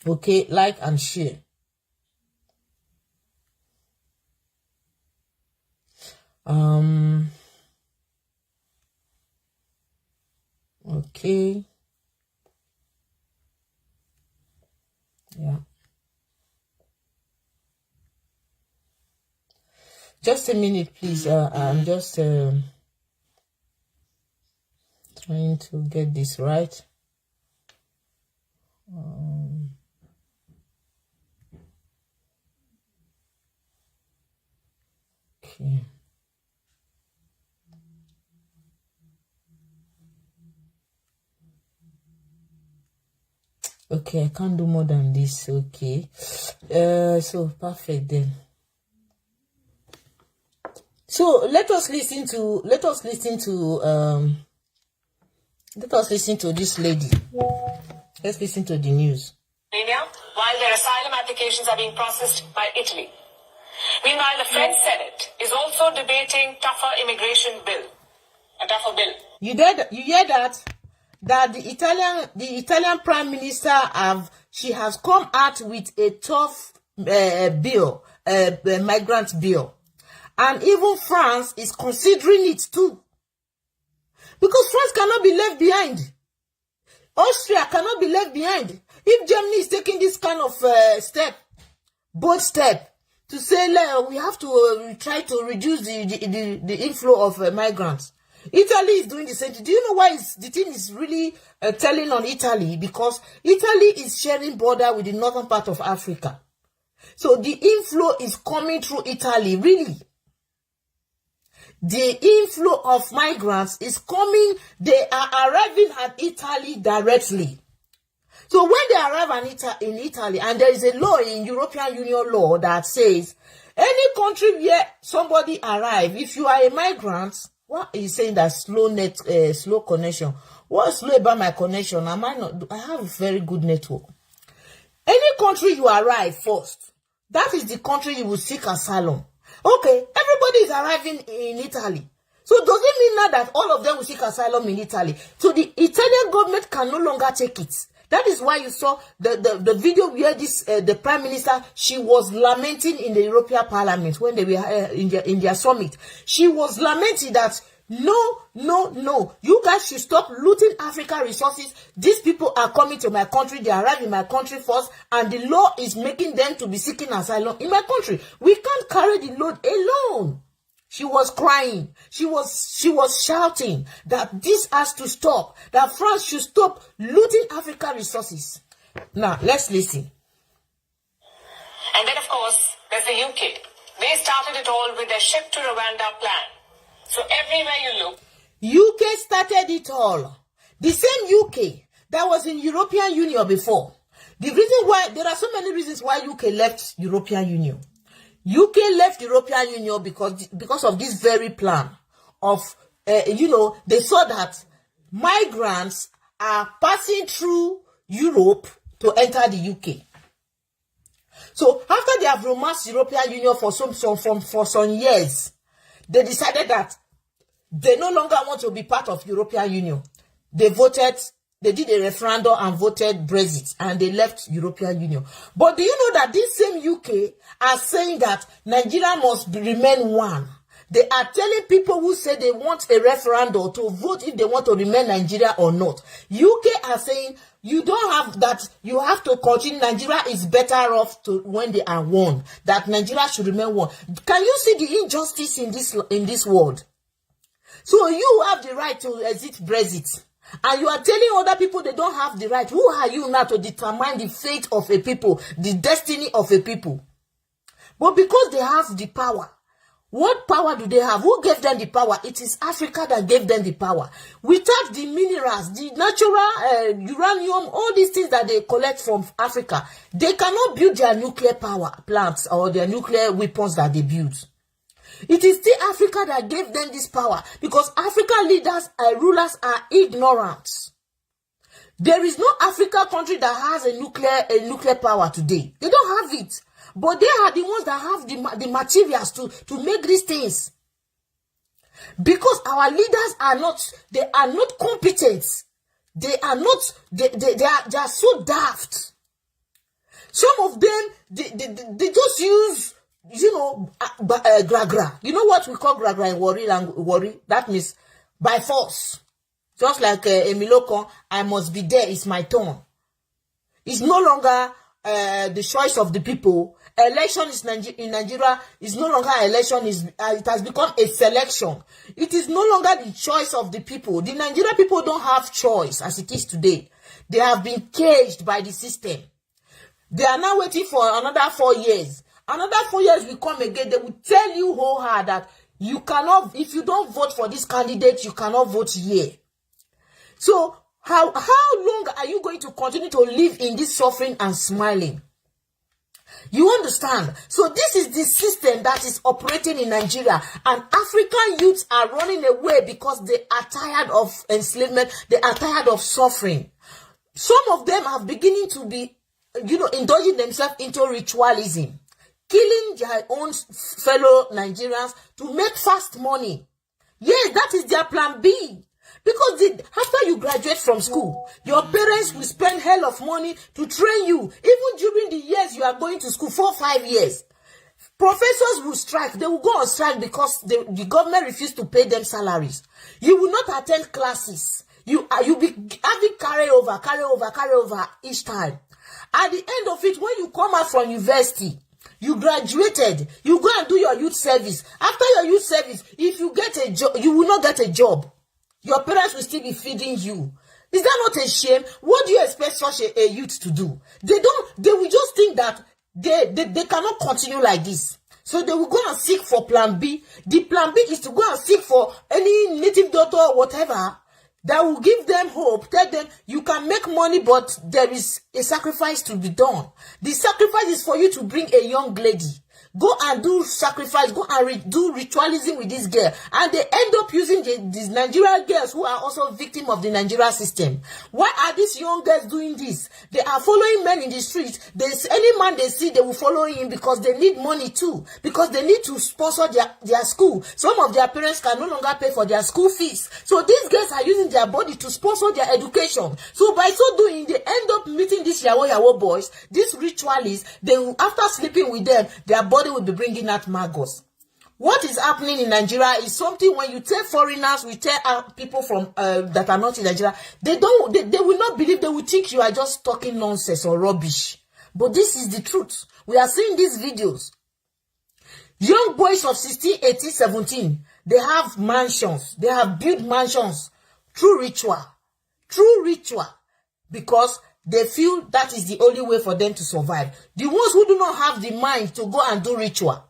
Okay, like and share. Okay. Yeah. Just a minute, please. I'm just trying to get this right. Okay. Okay, I can't do more than this. Okay. So perfect then. So let us listen to this lady. Let's listen to the news. While their asylum applications are being processed by Italy. Meanwhile, the French Senate is also debating tougher immigration bill. A tougher bill. You hear that? That the Italian Prime Minister has come out with a tough bill, migrant bill. And even France is considering it too. Because France cannot be left behind. Austria cannot be left behind. If Germany is taking this kind of bold step, to say we have to try to reduce the inflow of migrants. Italy is doing the same thing. Do you know why the thing is really telling on Italy? Because Italy is sharing border with the northern part of Africa. So the inflow is coming through Italy, really. The inflow of migrants is coming. They are arriving at Italy directly. So when they arrive in Italy, and there is a law in European Union law that says, any country where somebody arrive, if you are a migrant, what is saying that slow connection? What's slow about my connection? I have a very good network. Any country you arrive first, that is the country you will seek asylum. Okay, everybody is arriving in Italy. So does it mean now that all of them will seek asylum in Italy? So the Italian government can no longer take it. That is why you saw the video where the Prime Minister, she was lamenting in the European Parliament when they were in their summit. She was lamenting that no, you guys should stop looting African resources. These people are coming to my country, they arrive in my country first, and the law is making them to be seeking asylum in my country. We can't carry the load alone. She was crying. She was shouting that this has to stop. That France should stop looting African resources. Now, let's listen. And then, of course, there's the UK. They started it all with their ship to Rwanda plan. So everywhere you look, UK started it all. The same UK that was in European Union before. The reason why, there are so many reasons why UK left European Union. UK left European Union because of this very plan of, they saw that migrants are passing through Europe to enter the UK. So after they have romanced European Union for some years, they decided that they no longer want to be part of European Union. They did a referendum and voted Brexit, and they left European Union. But do you know that this same UK are saying that Nigeria must remain one? They are telling people who say they want a referendum to vote if they want to remain Nigeria or not. UK are saying you don't have that. You have to continue. Nigeria is better off to when they are one. That Nigeria should remain one. Can you see the injustice in this world? So you have the right to exit Brexit. And you are telling other people they don't have the right. Who are you now to determine the fate of a people, the destiny of a people? But because they have the power, what power do they have? Who gave them the power? It is Africa that gave them the power. Without the minerals, the natural uranium, all these things that they collect from Africa, they cannot build their nuclear power plants or their nuclear weapons that they build. It is still Africa that gave them this power because African leaders and rulers are ignorant. There is no African country that has a nuclear power today. They don't have it. But they are the ones that have the materials to make these things. Because our leaders are not competent. They are so daft. Some of them, they just use, gra-gra. You know what we call gra-gra in worry? That means by force. Just like Emilokon, I must be there, it's my turn. It's no longer the choice of the people. Election in Nigeria is no longer election. It has become a selection. It is no longer the choice of the people. The Nigerian people don't have choice as it is today. They have been caged by the system. They are now waiting for another 4 years. Another 4 years will come again. They will tell you wholeheartedly that you cannot, if you don't vote for this candidate, you cannot vote here. So how long are you going to continue to live in this suffering and smiling? You understand? So this is the system that is operating in Nigeria, and African youths are running away because they are tired of enslavement. They are tired of suffering. Some of them are beginning to be, indulging themselves into ritualism, killing their own fellow Nigerians to make fast money. Yes, that is their plan B. Because after you graduate from school, your parents will spend hell of money to train you. Even during the years you are going to school, 4 or 5 years. Professors will strike. They will go on strike because the government refused to pay them salaries. You will not attend classes. You'll be having carry over each time. At the end of it, when you come out from university, you graduated, you go and do your youth service. After your youth service, if you get a job, you will not get a job. Your parents will still be feeding you. Is that not a shame? What do you expect such a youth to do? They will just think that they cannot continue like this. So they will go and seek for plan B. The plan B is to go and seek for any native doctor or whatever that will give them hope. Tell them you can make money, but there is a sacrifice to be done. The sacrifice is for you to bring a young lady. Go and do sacrifice, go and do ritualism with this girl. And they end up using these Nigerian girls who are also victims of the Nigerian system. Why are these young girls doing this? They are following men in the street. Any man they see, they will follow him because they need money too. Because they need to sponsor their school. Some of their parents can no longer pay for their school fees. So these girls are using their body to sponsor their education. So by so doing, they end up meeting these yawo boys, these ritualists. After sleeping with them, their body will be bringing out maggots. What is happening in Nigeria is something when you tell foreigners, we tell people from that are not in Nigeria, they will not believe. They will think you are just talking nonsense or rubbish. But this is the truth. We are seeing these videos. Young boys of 16, 18, 17, they have mansions. They have built mansions through ritual. Through ritual. Because they feel that is the only way for them to survive. The ones who do not have the mind to go and do ritual,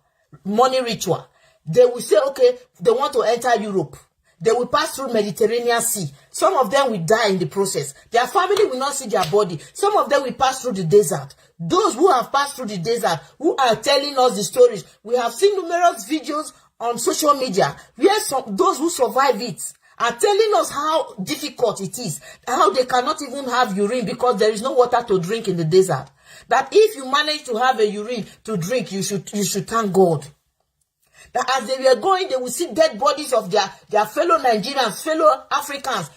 money ritual, they will say, okay, they want to enter Europe. They will pass through Mediterranean Sea. Some of them will die in the process. Their family will not see their body. Some of them will pass through the desert. Those who have passed through the desert, who are telling us the stories, we have seen numerous videos on social media where those who survive it are telling us how difficult it is, how they cannot even have urine because there is no water to drink in the desert. That if you manage to have a urine to drink, you should thank God. That as they were going, they will see dead bodies of their fellow Nigerians, fellow Africans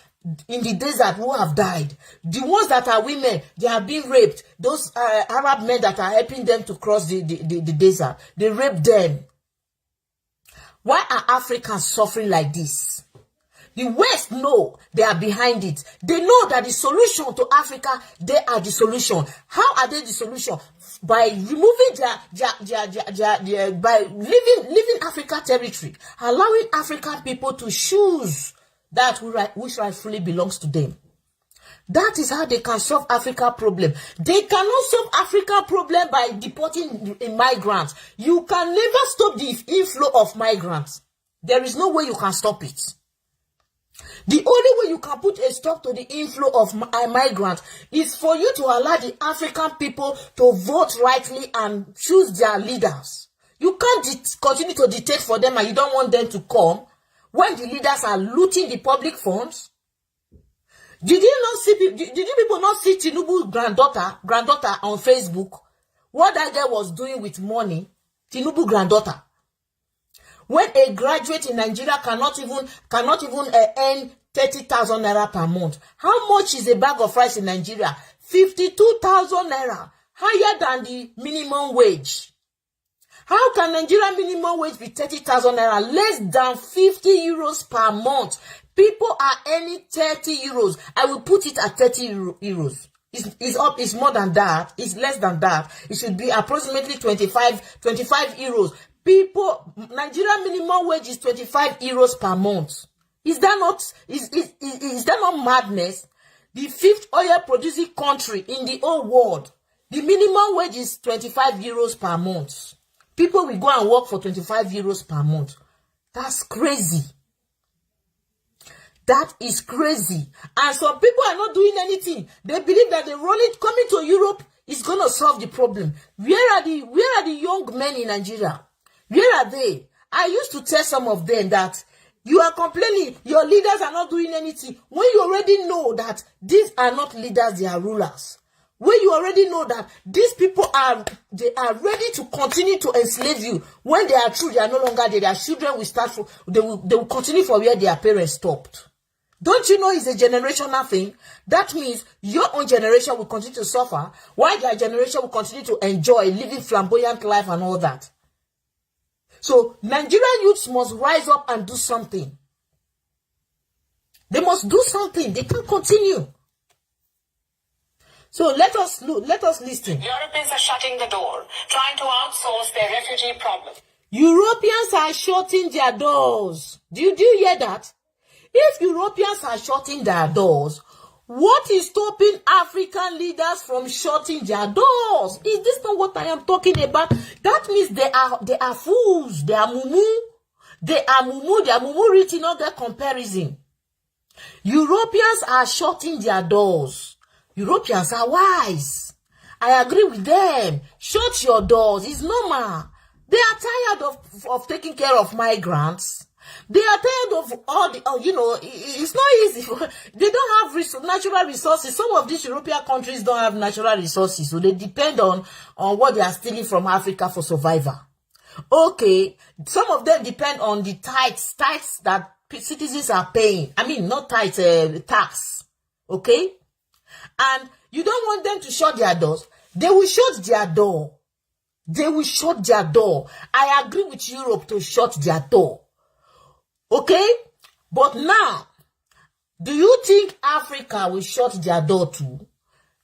in the desert who have died. The ones that are women, they are being raped. Those Arab men that are helping them to cross the desert, they rape them. Why are Africans suffering like this? The West know they are behind it. They know that the solution to Africa, they are the solution. How are they the solution? By removing by leaving Africa territory, allowing African people to choose that which rightfully belongs to them. That is how they can solve Africa problem. They cannot solve Africa problem by deporting migrants. You can never stop the inflow of migrants. There is no way you can stop it. The only way you can put a stop to the inflow of migrants is for you to allow the African people to vote rightly and choose their leaders. You can't continue to dictate for them and you don't want them to come when the leaders are looting the public funds. Did you people not see Tinubu's granddaughter on Facebook? What that girl was doing with money? Tinubu granddaughter. When a graduate in Nigeria cannot even earn 30,000 naira per month. How much is a bag of rice in Nigeria? 52,000 naira, higher than the minimum wage. How can Nigerian minimum wage be 30,000 naira, less than 50 euros per month? People are earning 30 euros. I will put it at 30 euros. It's more than that. It's less than that. It should be approximately 25 euros. People, Nigerian minimum wage is 25 euros per month. Is that not madness? The fifth oil producing country in the whole world, the minimum wage is 25 euros per month. People will go and work for 25 euros per month. That's crazy. That is crazy. And some people are not doing anything. They believe that coming to Europe is going to solve the problem. Where are the young men in Nigeria? Where are they? I used to tell some of them that you are complaining, your leaders are not doing anything. When you already know that these are not leaders, they are rulers. When you already know that these people are ready to continue to enslave you. When they are true, they are no longer there. Their children will start they will continue from where their parents stopped. Don't you know it's a generational thing? That means your own generation will continue to suffer, while their generation will continue to enjoy living flamboyant life and all that. So Nigerian youths must rise up and do something. They must do something. They can't continue. So let us listen. Europeans are shutting the door, trying to outsource their refugee problem. Europeans are shutting their doors. Do you hear that? If Europeans are shutting their doors, what is stopping African leaders from shutting their doors? Is this not what I am talking about? That means they are fools. They are mumu. They are mumu written on their comparison. Europeans are shutting their doors. Europeans are wise. I agree with them. Shut your doors. It's normal. They are tired of taking care of migrants. They are tired of all the, it's not easy. They don't have natural resources. Some of these European countries don't have natural resources. So they depend on what they are stealing from Africa for survival. Okay. Some of them depend on the tithes that citizens are paying. I mean, not tithes, tax. Okay. And you don't want them to shut their doors. They will shut their door. They will shut their door. I agree with Europe to shut their door. Okay? But now, do you think Africa will shut their door too?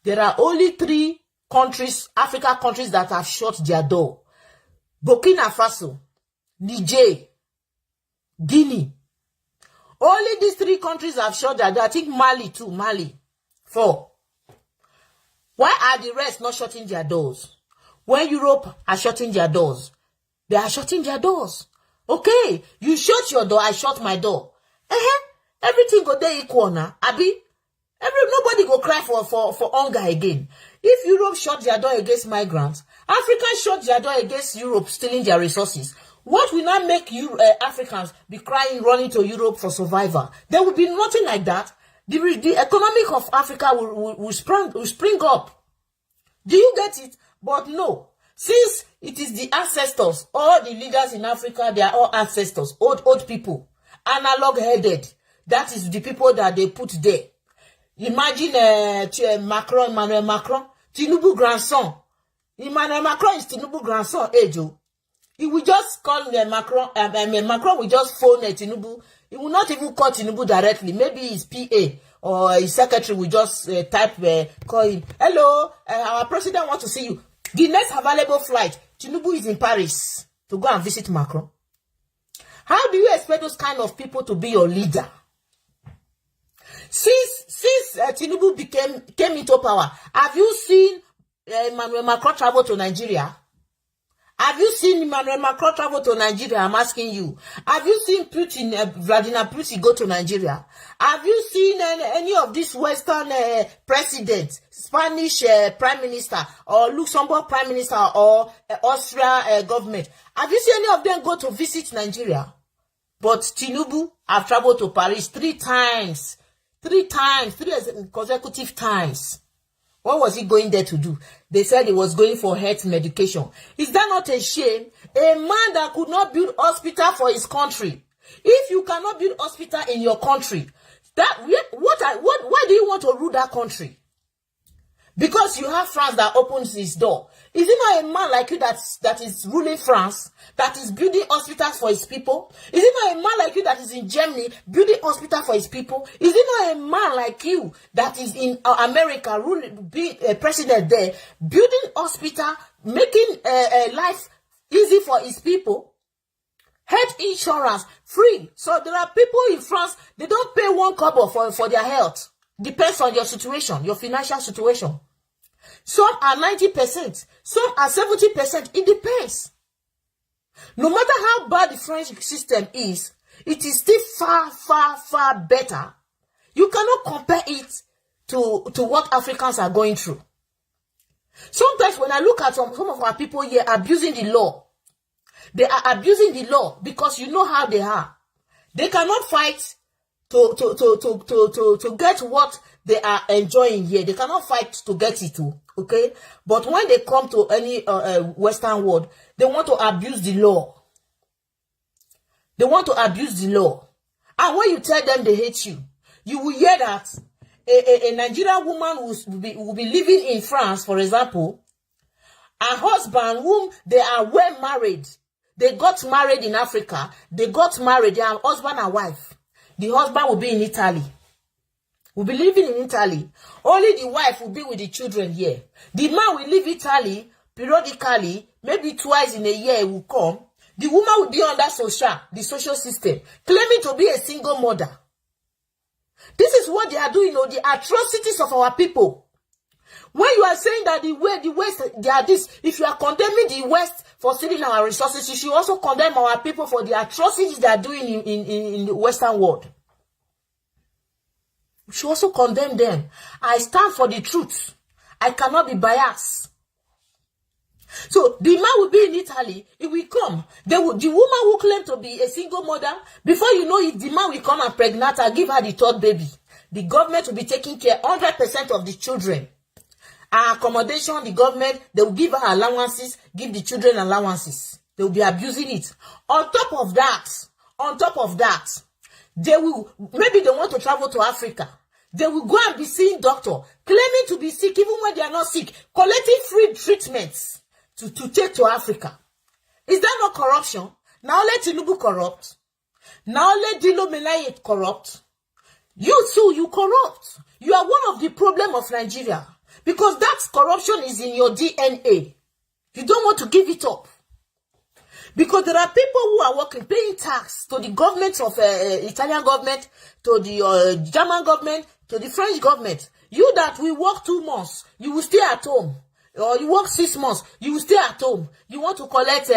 There are only 3 countries, African countries, that have shut their door. Burkina Faso, Niger, Guinea. Only these 3 countries have shut their door. I think Mali too, Mali. 4. Why are the rest not shutting their doors? When Europe are shutting their doors, they are shutting their doors. Okay, you shut your door, I shut my door. Everything go there equal now. Abi, nobody go cry for hunger again. If Europe shut their door against migrants, Africans shut their door against Europe stealing their resources. What will not make Africans be crying, running to Europe for survival? There will be nothing like that. The economic of Africa will spring up. Do you get it? But no. Since it is the ancestors, all the leaders in Africa, they are all ancestors, old people, analog-headed. That is the people that they put there. Imagine Emmanuel Macron, Tinubu grandson. Emmanuel Macron is Tinubu grandson, Ejiro. He will just call Macron. Macron will just phone Tinubu. He will not even call Tinubu directly. Maybe his PA or his secretary will just call him. Hello, our president wants to see you. The next available flight, Tinubu is in Paris to go and visit Macron. How do you expect those kind of people to be your leader? Since Tinubu came into power, have you seen Emmanuel Macron travel to Nigeria? Have you seen Emmanuel Macron travel to Nigeria? I'm asking you. Have you seen Putin, Vladimir Putin go to Nigeria? Have you seen any of these Western presidents, Spanish prime minister, or Luxembourg prime minister, or Austria government? Have you seen any of them go to visit Nigeria? But Tinubu have traveled to Paris three consecutive times. What was he going there to do? They said he was going for health medication. Is that not a shame? A man that could not build hospital for his country. If you cannot build hospital in your country, why do you want to rule that country? Because you have France that opens its door. Is it not a man like you that is ruling France, that is building hospitals for his people? Is it not a man like you that is in Germany building hospital for his people? Is it not a man like you that is in America being a president there, building hospital, making life easy for his people? Health insurance free. So there are people in France, they don't pay 1 kobo for their health. Depends on your situation, your financial situation. Some are 90%, some are 70%. It depends. No matter how bad the French system is, it is still far better. You cannot compare it to what Africans are going through. Sometimes when I look at some of our people here abusing the law, they are abusing the law because you know how they are. They cannot fight to get what they are enjoying here. They cannot fight to get it too, okay? But when they come to any Western world, they want to abuse the law. They want to abuse the law. And when you tell them they hate you, you will hear that a Nigerian woman will be living in France, for example, a husband whom they are well married. They got married in Africa. They got married. They are husband and wife. The husband will be in Italy. Will be living in Italy. Only the wife will be with the children here. The man will leave Italy periodically, maybe twice in a year he will come. The woman will be under the social system, claiming to be a single mother. This is what they are doing, the atrocities of our people. When you are saying that the West, they are this, if you are condemning the West for stealing our resources, you should also condemn our people for the atrocities they are doing in the Western world. You should also condemn them. I stand for the truth. I cannot be biased. So the man will be in Italy. He will come. The woman will claim to be a single mother. Before you know it, the man will come and pregnant her, give her the third baby. The government will be taking care 100% of the children. Accommodation, the government, they will give her allowances, give the children allowances. They will be abusing it. On top of that, maybe they want to travel to Africa. They will go and be seeing doctor, claiming to be sick even when they are not sick, collecting free treatments to take to Africa. Is that not corruption? Now let Tinubu corrupt. Now let Dilo Menaye corrupt. You too, you corrupt. You are one of the problem of Nigeria. Because that corruption is in your DNA. You don't want to give it up. Because there are people who are working, paying tax to the government of Italian government, to the German government, to the French government. You that will work 2 months, you will stay at home. Or you work 6 months, you will stay at home. You want to collect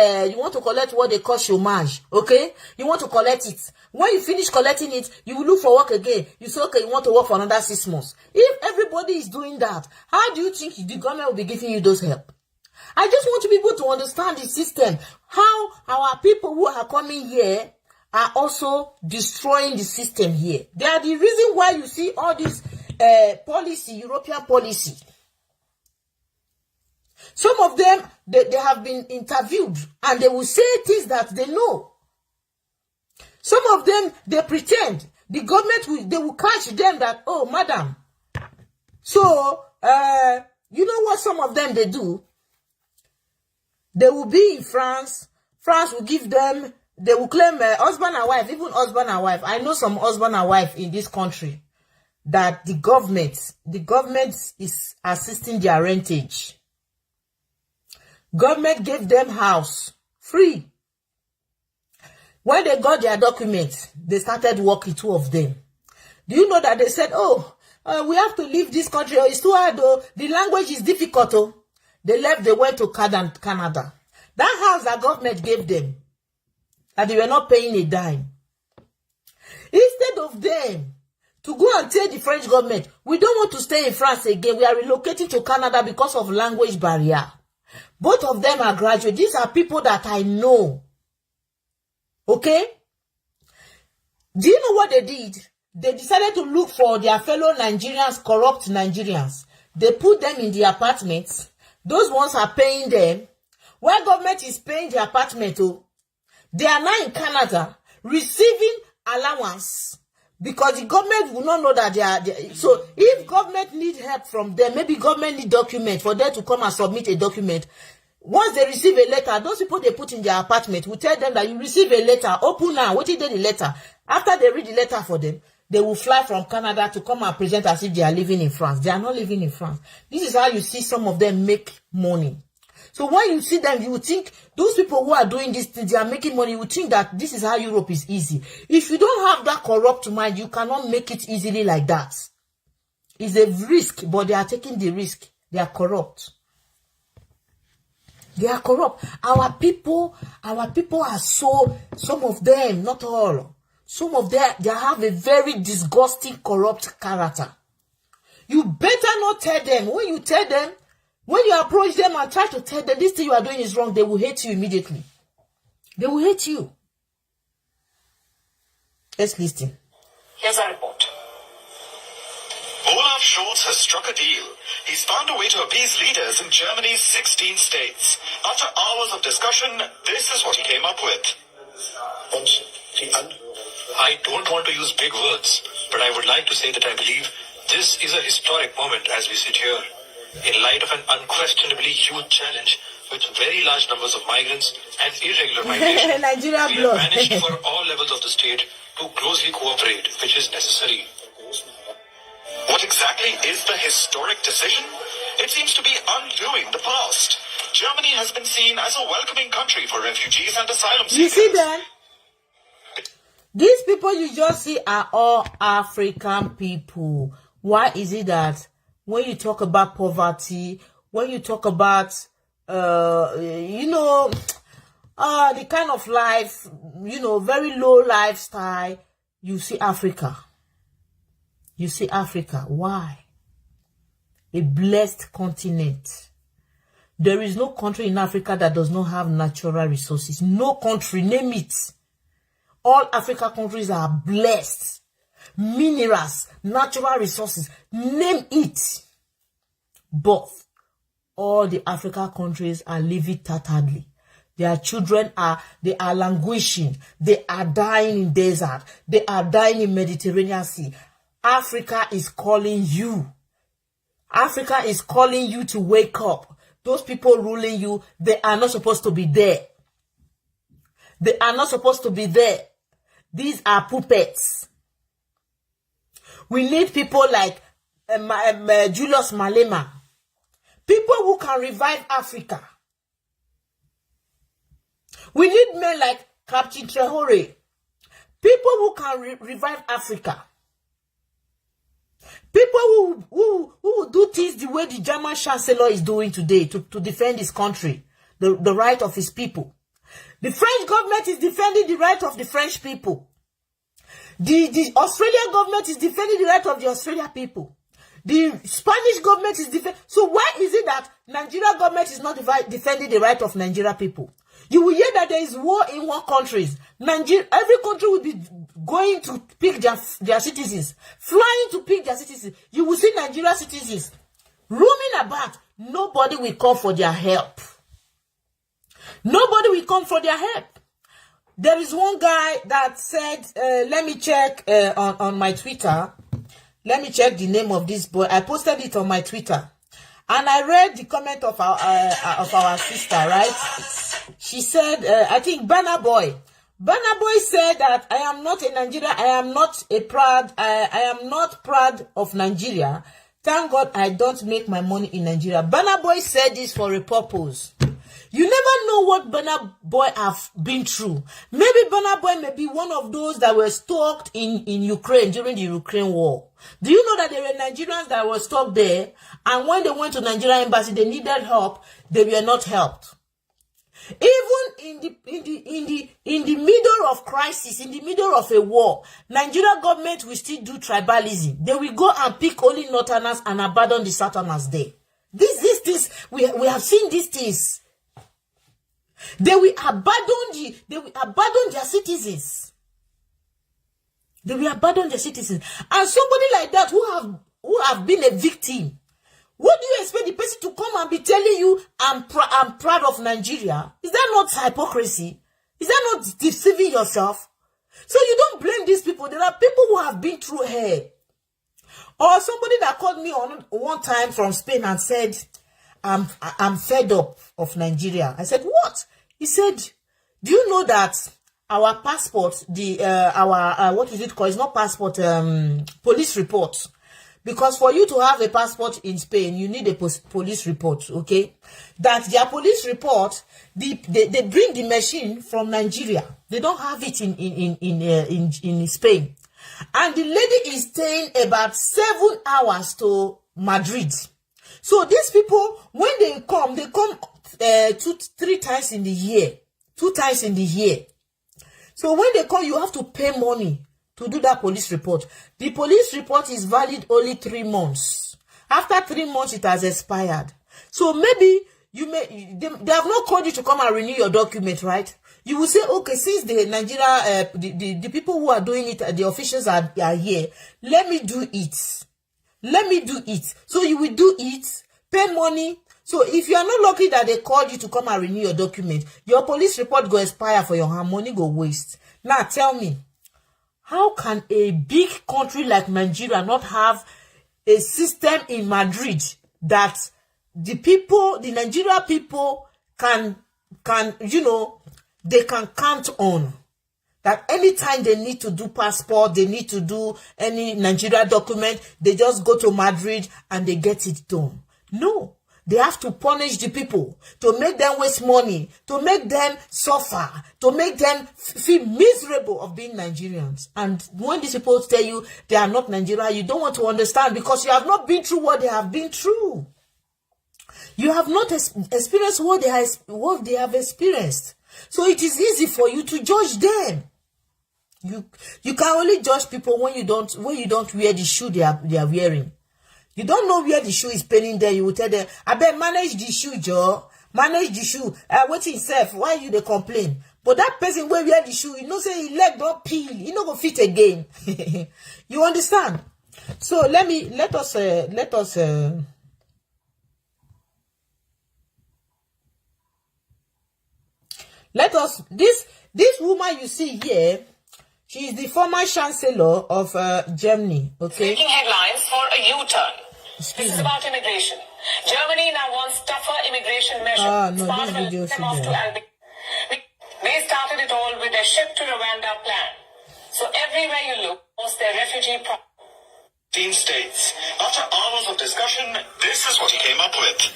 what they call chômage, okay? You want to collect it. When you finish collecting it, you will look for work again. You say, okay, you want to work for another 6 months. If everybody is doing that, how do you think the government will be giving you those help? I just want to be able to understand the system. How our people who are coming here are also destroying the system here. They are the reason why you see all this policy, European policy. Some of them, they have been interviewed and they will say things that they know. Some of them, they pretend. The government, they will catch them that, oh, madam. So, you know what some of them, they do? They will be in France France will give them, they will claim husband and wife, even husband and wife. I know some husband and wife in this country that the government is assisting their rentage. Government gave them house free. When they got their documents, they started working, two of them. Do you know that they said, oh, we have to leave this country. Oh, it's too hard. Oh, the language is difficult. Oh. They left, they went to Canada. That house that government gave them, and they were not paying a dime. Instead of them to go and tell the French government, we don't want to stay in France again. We are relocating to Canada because of language barrier. Both of them are graduates. These are people that I know. Okay? Do you know what they did? They decided to look for their fellow Nigerians, corrupt Nigerians. They put them in the apartments. Those ones are paying them. When government is paying the apartment, oh, they are now in Canada receiving allowance because the government will not know that they are. So if government need help from them, maybe government need document for them to come and submit a document. Once they receive a letter, those people they put in their apartment will tell them that you receive a letter. Open now. What is the letter? After they read the letter for them, they will fly from Canada to come and present as if they are living in France. They are not living in France. This is how you see some of them make money. So when you see them, you would think those people who are doing this thing, they are making money. You would think that this is how Europe is easy. If you don't have that corrupt mind, you cannot make it easily like that. It's a risk, but they are taking the risk. They are corrupt. They are corrupt. Our people are so, some of them, not all. Some of them, they have a very disgusting, corrupt character. You better not tell them. When you tell them, when you approach them and try to tell them this thing you are doing is wrong, they will hate you immediately. They will hate you. Let's listen. Here's our report. Olaf Scholz has struck a deal. He's found a way to appease leaders in Germany's 16 states. After hours of discussion, this is what he came up with. I don't want to use big words, but I would like to say that I believe this is a historic moment as we sit here. In light of an unquestionably huge challenge with very large numbers of migrants and irregular migration, we have managed for all levels of the state to closely cooperate, which is necessary. What exactly is the historic decision? It seems to be undoing the past. Germany has been seen as a welcoming country for refugees and asylum seekers. You see them? These people you just see are all African people. Why is it that when you talk about poverty, when you talk about, the kind of life, very low lifestyle, you see Africa. You see Africa. Why? A blessed continent. There is no country in Africa that does not have natural resources. No country, name it. All African countries are blessed. Minerals, natural resources, name it. But all the African countries are living tatteredly. Their children are languishing. They are dying in desert. They are dying in Mediterranean Sea. Africa is calling you. Africa is calling you to wake up. Those people ruling you, they are not supposed to be there. They are not supposed to be there. These are puppets. We need people like Julius Malema. People who can revive Africa. We need men like Captain Traore. People who can revive Africa. People who will do things the way the German Chancellor is doing today to defend his country, the right of his people. The French government is defending the right of the French people. The Australian government is defending the right of the Australian people. The Spanish government is defending. So why is it that Nigeria government is not defending the right of Nigeria people? You will hear that there is war in one country. Every country will be going to pick their citizens, flying to pick their citizens. You will see Nigeria citizens roaming about. Nobody will come for their help. Nobody will come for their help. There is one guy that said, let me check on my Twitter. Let me check the name of this boy. I posted it on my Twitter. And I read the comment of our sister, right? She said, I think Burna Boy said that I am not a Nigeria. I am not proud of Nigeria. Thank God I don't make my money in Nigeria. Burna Boy said this for a purpose. You never know what Burna Boy have been through. Maybe Burna Boy may be one of those that were stuck in Ukraine during the Ukraine war. Do you know that there were Nigerians that were stuck there, and when they went to Nigeria embassy, they needed help, they were not helped. Even in the middle of crisis, in the middle of a war, Nigeria government will still do tribalism. They will go and pick only Northerners and abandon the Southerners there. These we have seen these things. They will abandon their citizens. They will abandon their citizens. And somebody like that who have been a victim, what do you expect the person to come and be telling you, I'm proud of Nigeria? Is that not hypocrisy? Is that not deceiving yourself? So you don't blame these people. There are people who have been through hell. Or somebody that called me on one time from Spain and said, I'm fed up of Nigeria. I said, what? He said, do you know that our passport, what is it called? It's not passport, police report. Because for you to have a passport in Spain, you need a police report, okay? That their police report, they bring the machine from Nigeria. They don't have it in Spain. And the lady is staying about 7 hours to Madrid. So these people, when they come 3 times in the year. 2 times in the year. So when they come, you have to pay money to do that police report. The police report is valid only 3 months. After 3 months, it has expired. So maybe they have not called you to come and renew your document, right? You will say, okay, since the Nigeria, the people who are doing it, the officials are here, let me do it. Let me do it. So you will do it, pay money. So if you are not lucky that they called you to come and renew your document, your police report go expire for your hand, money go waste. Now tell me, how can a big country like Nigeria not have a system in Madrid that the Nigeria people can they can count on? That anytime they need to do passport, they need to do any Nigeria document, they just go to Madrid and they get it done. No, they have to punish the people, to make them waste money, to make them suffer, to make them feel miserable of being Nigerians. And when these people tell you they are not Nigeria, you don't want to understand because you have not been through what they have been through. You have not experienced what they have experienced. So it is easy for you to judge them. You can only judge people when you don't wear the shoe they are wearing. You don't know where the shoe is paining them. You will tell them, I bet manage the shoe, Joe. Manage the shoe. What himself? Why you they complain? But that person where wear the shoe, you know, say his leg don't peel. He not gonna fit again. You understand? So let us this woman you see here, she is the former chancellor of Germany, okay? Making headlines for a U-turn. This is about immigration. Germany now wants tougher immigration measures. No, this video is there. They started it all with their ship to Rwanda plan. So everywhere you look, was their refugee problem. 15 states. After hours of discussion, this is what he came up with.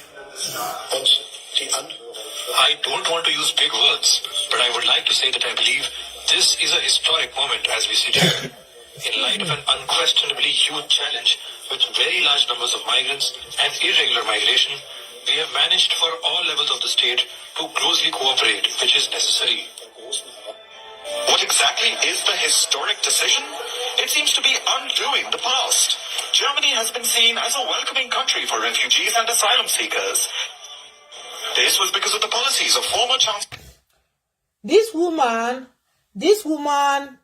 I don't want to use big words, but I would like to say that I believe this is a historic moment as we sit here. In light of an unquestionably huge challenge with very large numbers of migrants and irregular migration, we have managed for all levels of the state to closely cooperate, which is necessary. What exactly is the historic decision? It seems to be undoing the past. Germany has been seen as a welcoming country for refugees and asylum seekers. This was because of the policies of former Chancellor. This woman,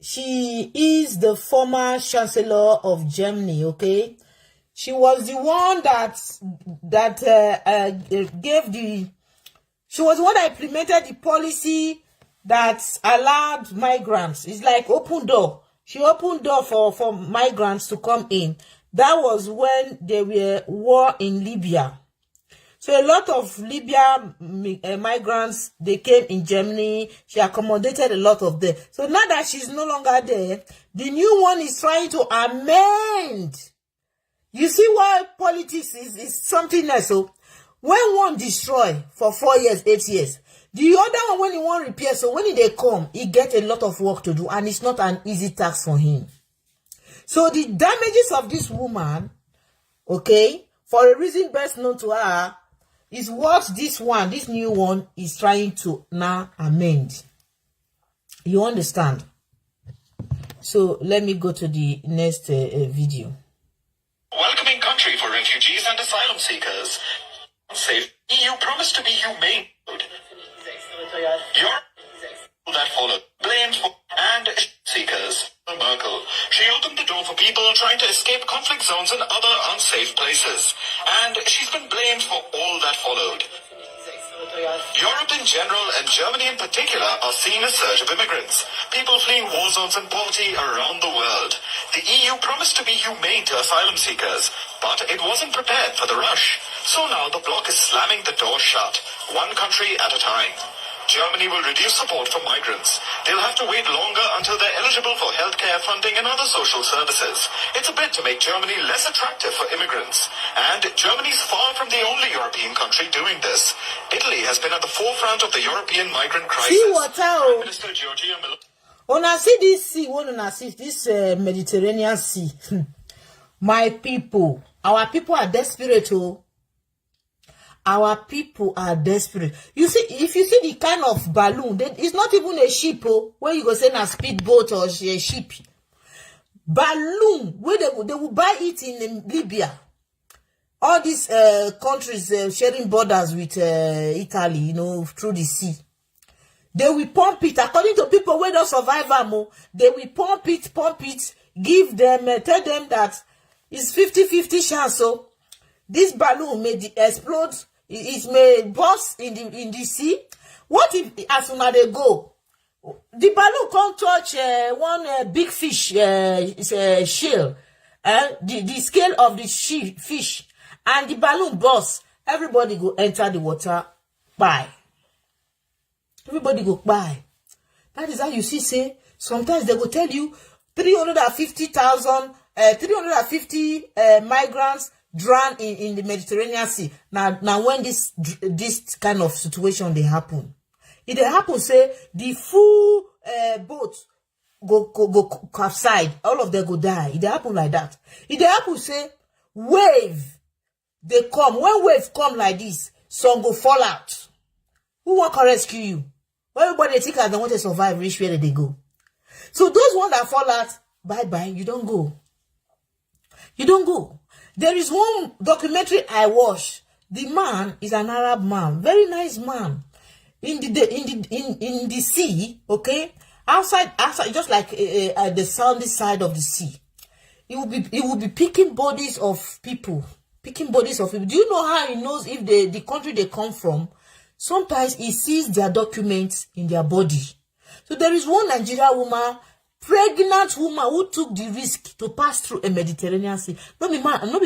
she is the former Chancellor of Germany, okay? She was the one she was the one that implemented the policy that allowed migrants. It's like open door. She opened door for migrants to come in. That was when there were war in Libya. So a lot of Libya migrants, they came in Germany. She accommodated a lot of them. So now that she's no longer there, the new one is trying to amend. You see why politics is something else. So when one destroy for 4 years, 8 years, the other one, when he want repair, so when they come, he get a lot of work to do, and it's not an easy task for him. So the damages of this woman, okay, for a reason best known to her, is what this new one is trying to now amend. You understand? So let me go to the next video. Welcoming country for refugees and asylum seekers. Safe EU promised to be humane. Europe that followed blamed for and seekers. Merkel. She opened the door for people trying to escape conflict zones and other unsafe places, and she's been blamed for all that followed. Europe in general and Germany in particular are seeing a surge of immigrants, people fleeing war zones and poverty around the world. The EU promised to be humane to asylum seekers, but it wasn't prepared for the rush. So now the bloc is slamming the door shut, one country at a time. Germany will reduce support for migrants. They'll have to wait longer until they're eligible for healthcare funding and other social services. It's a bid to make Germany less attractive for immigrants. And Germany's far from the only European country doing this. Italy has been at the forefront of the European migrant crisis. See what Prime Minister Giorgia Meloni. When I see this sea, when I see this Mediterranean Sea, my people, our people are desperate. Oh. Our people are desperate. You see, if you see the kind of balloon, it's not even a ship, oh, where you go send a speedboat or a ship. Balloon, where they will buy it in Libya. All these countries sharing borders with Italy, you know, through the sea. They will pump it, according to people who don't survive them, they will pump it, give them, tell them that it's 50-50 chance, so this balloon may explode, it may burst in the sea. What if, as soon as they go, the balloon can't touch one big fish shell, the scale of the fish, and the balloon bursts, everybody go enter the water, bye. Everybody go by. That is how you see, say, sometimes they will tell you 350 migrants drown in the Mediterranean Sea. Now when this kind of situation they happen, if they happen, say, the full boat go capsize, all of them go die. If they happen like that. If they happen, say, wave, they come. When wave come like this, some go fall out. Who want to rescue you? Everybody think as they want to survive, reach where they go. So those ones that fall out, bye-bye, you don't go. You don't go. There is one documentary I watched. The man is an Arab man, very nice man. In the sea, okay? Outside, just like at the sandy side of the sea. He will be picking bodies of people. Do you know how he knows if the country they come from? Sometimes he sees their documents in their body. So there is one Nigerian woman, pregnant woman, who took the risk to pass through a Mediterranean Sea. No be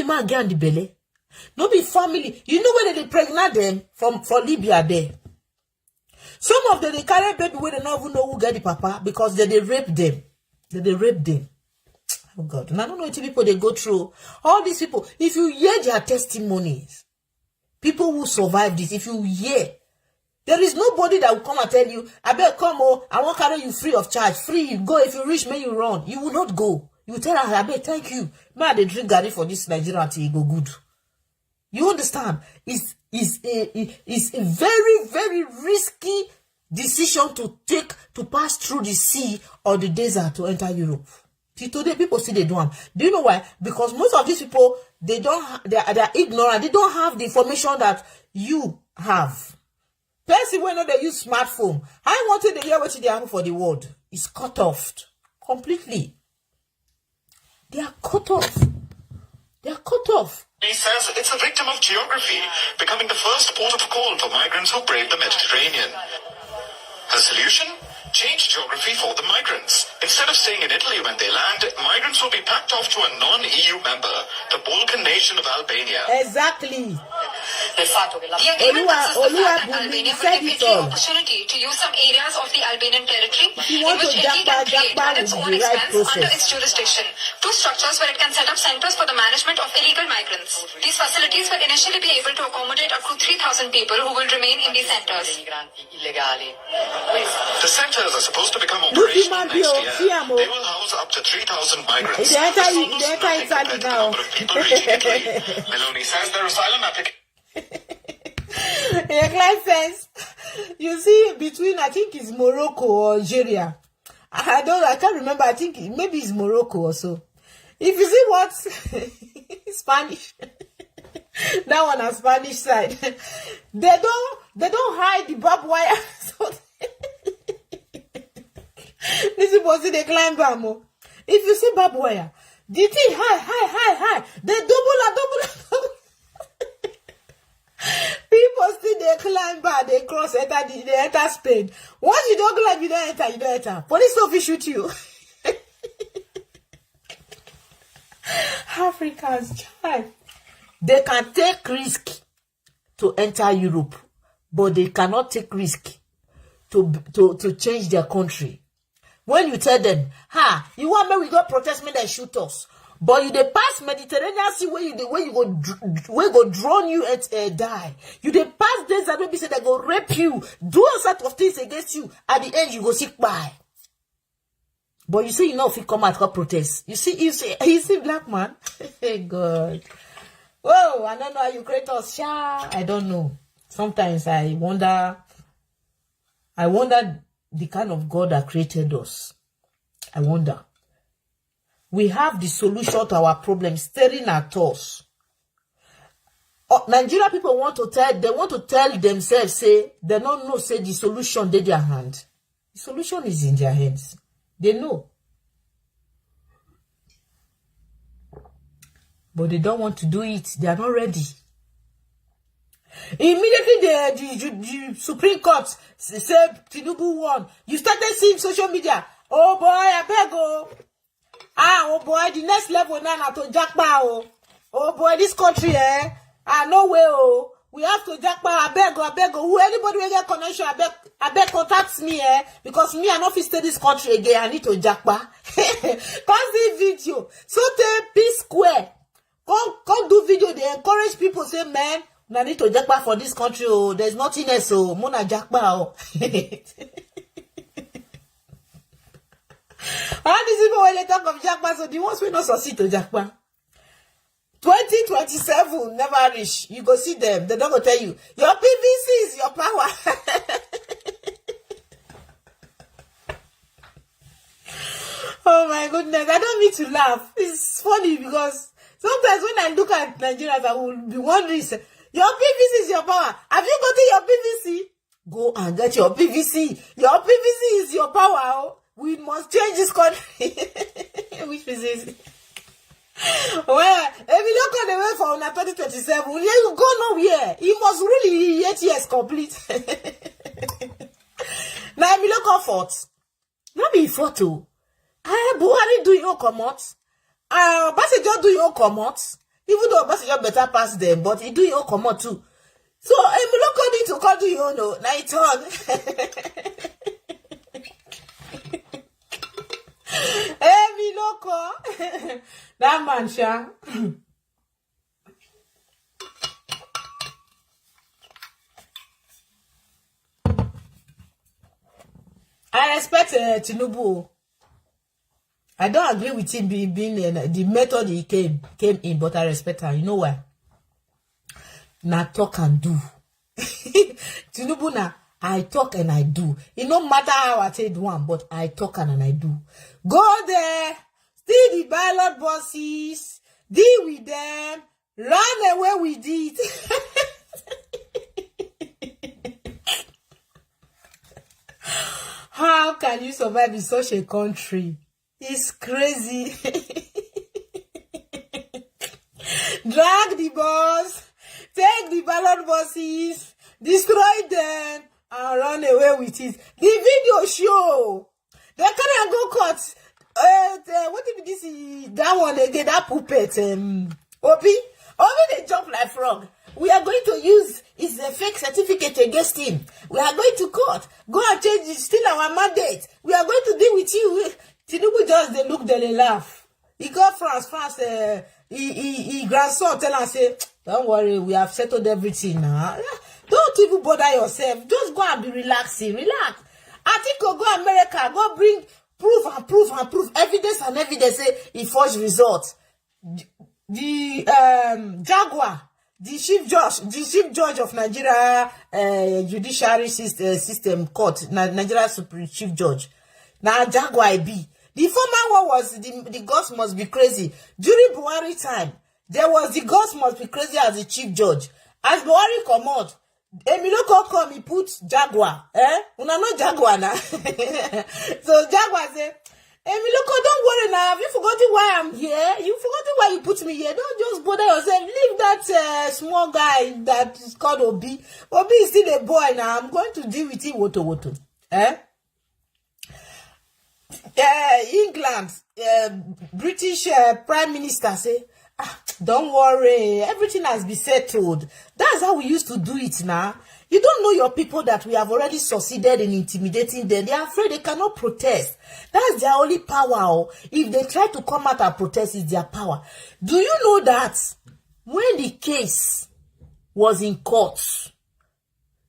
man get on the belly. No be family. You know where they pregnant them for Libya there. Some of them they carry baby where they don't even know who get the papa because they rape them. They rape them. Oh God. And I don't know what people they go through. All these people, if you hear their testimonies, people who survive this, if you hear, there is nobody that will come and tell you, I better come, I won't carry you free of charge. Free, you go. If you reach me, you run. You will not go. You will tell her, I better thank you. Man, they drink Gary for this Nigeria until you go good. You understand? It's a very, very risky decision to take to pass through the sea or the desert to enter Europe. Till today, people say they don't. Do you know why? Because most of these people, they are ignorant. They don't have the information that you have. Person when they use smartphone, I wanted to hear what they have for the world. It's cut off completely. They are cut off. He says it's a victim of geography, becoming the first port of call for migrants who brave the Mediterranean. Her solution? change geography for the migrants. Instead of staying in Italy when they land, migrants will be packed off to a non-EU member, the Balkan nation of Albania. Exactly. The agreement consists of the fact that Albania will give Italy opportunity to use some areas of the Albanian territory in which Italy can create at its own expense under its jurisdiction 2 structures where it can set up centers for the management of illegal migrants. These facilities will initially be able to accommodate up to 3,000 people who will remain in these centers. The centers are supposed to become operational next year. They will house up to 3,000 migrants. This is almost nothing compared to the number of people reaching Italy. Meloni says their asylum application. It makes sense. You see, between I think it's Morocco or Algeria. I can't remember. I think maybe it's Morocco or so. If you see what Spanish, that one on Spanish side, they don't hide the barbed wire. So this is what they climb bamo. If you see barbed wire, the thing high. They double. People still they climb back, they cross, they enter Spain. Once you don't climb, you don't enter. Police officer shoot you. Africans, child. They can take risk to enter Europe, but they cannot take risk to change their country. When you tell them, you want me, we go protest me, they shoot us. But you dey pass Mediterranean Sea where you go drown you and die. You dey pass days that be say they go rape you, do all sort of things against you. At the end you go sick by. But you see, you know if you come out for protest. You see black man. Hey God. Whoa, I don't know how you create us. I don't know. Sometimes I wonder the kind of God that created us. I wonder. We have the solution to our problem staring at us. Nigeria people want to tell themselves, say, they don't know, say the solution in their hand. The solution is in their hands. They know. But they don't want to do it. They are not ready. Immediately the Supreme Court said Tinubu won. You started seeing social media. Oh boy, I beg you. Oh boy, the next level now to jackpot. Oh boy, this country, no way, we have to jackpot. I beg you. Who anybody will get connection, I beg contact me, because me, I not fit stay this country again. I need to jackpot. Pass this video. So take P Square. Come do video. They encourage people, say, man, I need to jackpot for this country. Oh, there's nothing else. Oh, Mona jackpot. All these people when they talk of jackpot, so the ones will not succeed to jackpot. 2027 never reach. You go see them. They don't go tell you your PVC is your power. Oh my goodness, I don't mean to laugh. It's funny because sometimes when I look at Nigerians, I will be wondering, your PVC is your power. Have you gotten your PVC? Go and get your PVC. Your PVC is your power. We must change this country. Which PVC? Well, if you look at the way for 2027, you go nowhere. You must really 8 years complete. Now, if you look at forts, not be photo. Buhari do your comments. Passenger do your comments. Even though Passenger better pass them, but he do your comment too. So, if you look at it to call do you know, now it's on. Hey, me loco. That man, Sha. I respect Tinubu. I don't agree with him being the method he came in, but I respect her. You know why? Now talk and do. Tinubu now. I talk and I do. It no matter how I take one, but I talk and I do. Go there, steal the ballot bosses, deal with them, run away with it. How can you survive in such a country? It's crazy. Drag the boss, take the ballot bosses, destroy them, and run away with it. The video show. They can't go court. What if this is that one again? That puppet. Obi, they jump like frog. We are going to use his fake certificate against him. We are going to court. Go and change it. Steal our mandate. We are going to deal with you. Tinubu just they look, they laugh. He got France. He grandson tell and say, don't worry, we have settled everything now. Don't even bother yourself. Just go and be relaxing. Relax. I think go America. Go bring proof. Evidence. Say he forged results. The Jaguar, the chief judge of Nigeria judiciary system court, Nigeria Supreme Chief Judge. Now Jaguar be. The former one was the gods must be crazy. During Buhari time, there was the gods must be crazy as the chief judge. As Buhari come out, Emiloko come, he put Jaguar. Una no Jaguar now. So Jaguar say, Emiloko, don't worry now. Have you forgotten why I'm here? You forgotten why you put me here. Don't just bother yourself. Leave that small guy that is called Obi. Obi is still a boy now. I'm going to deal with him. Woto. England, British Prime Minister say, don't worry, everything has been settled. That's how we used to do it now. You don't know your people that we have already succeeded in intimidating them. They are afraid they cannot protest. That's their only power. If they try to come out and protest, it's their power. Do you know that when the case was in court,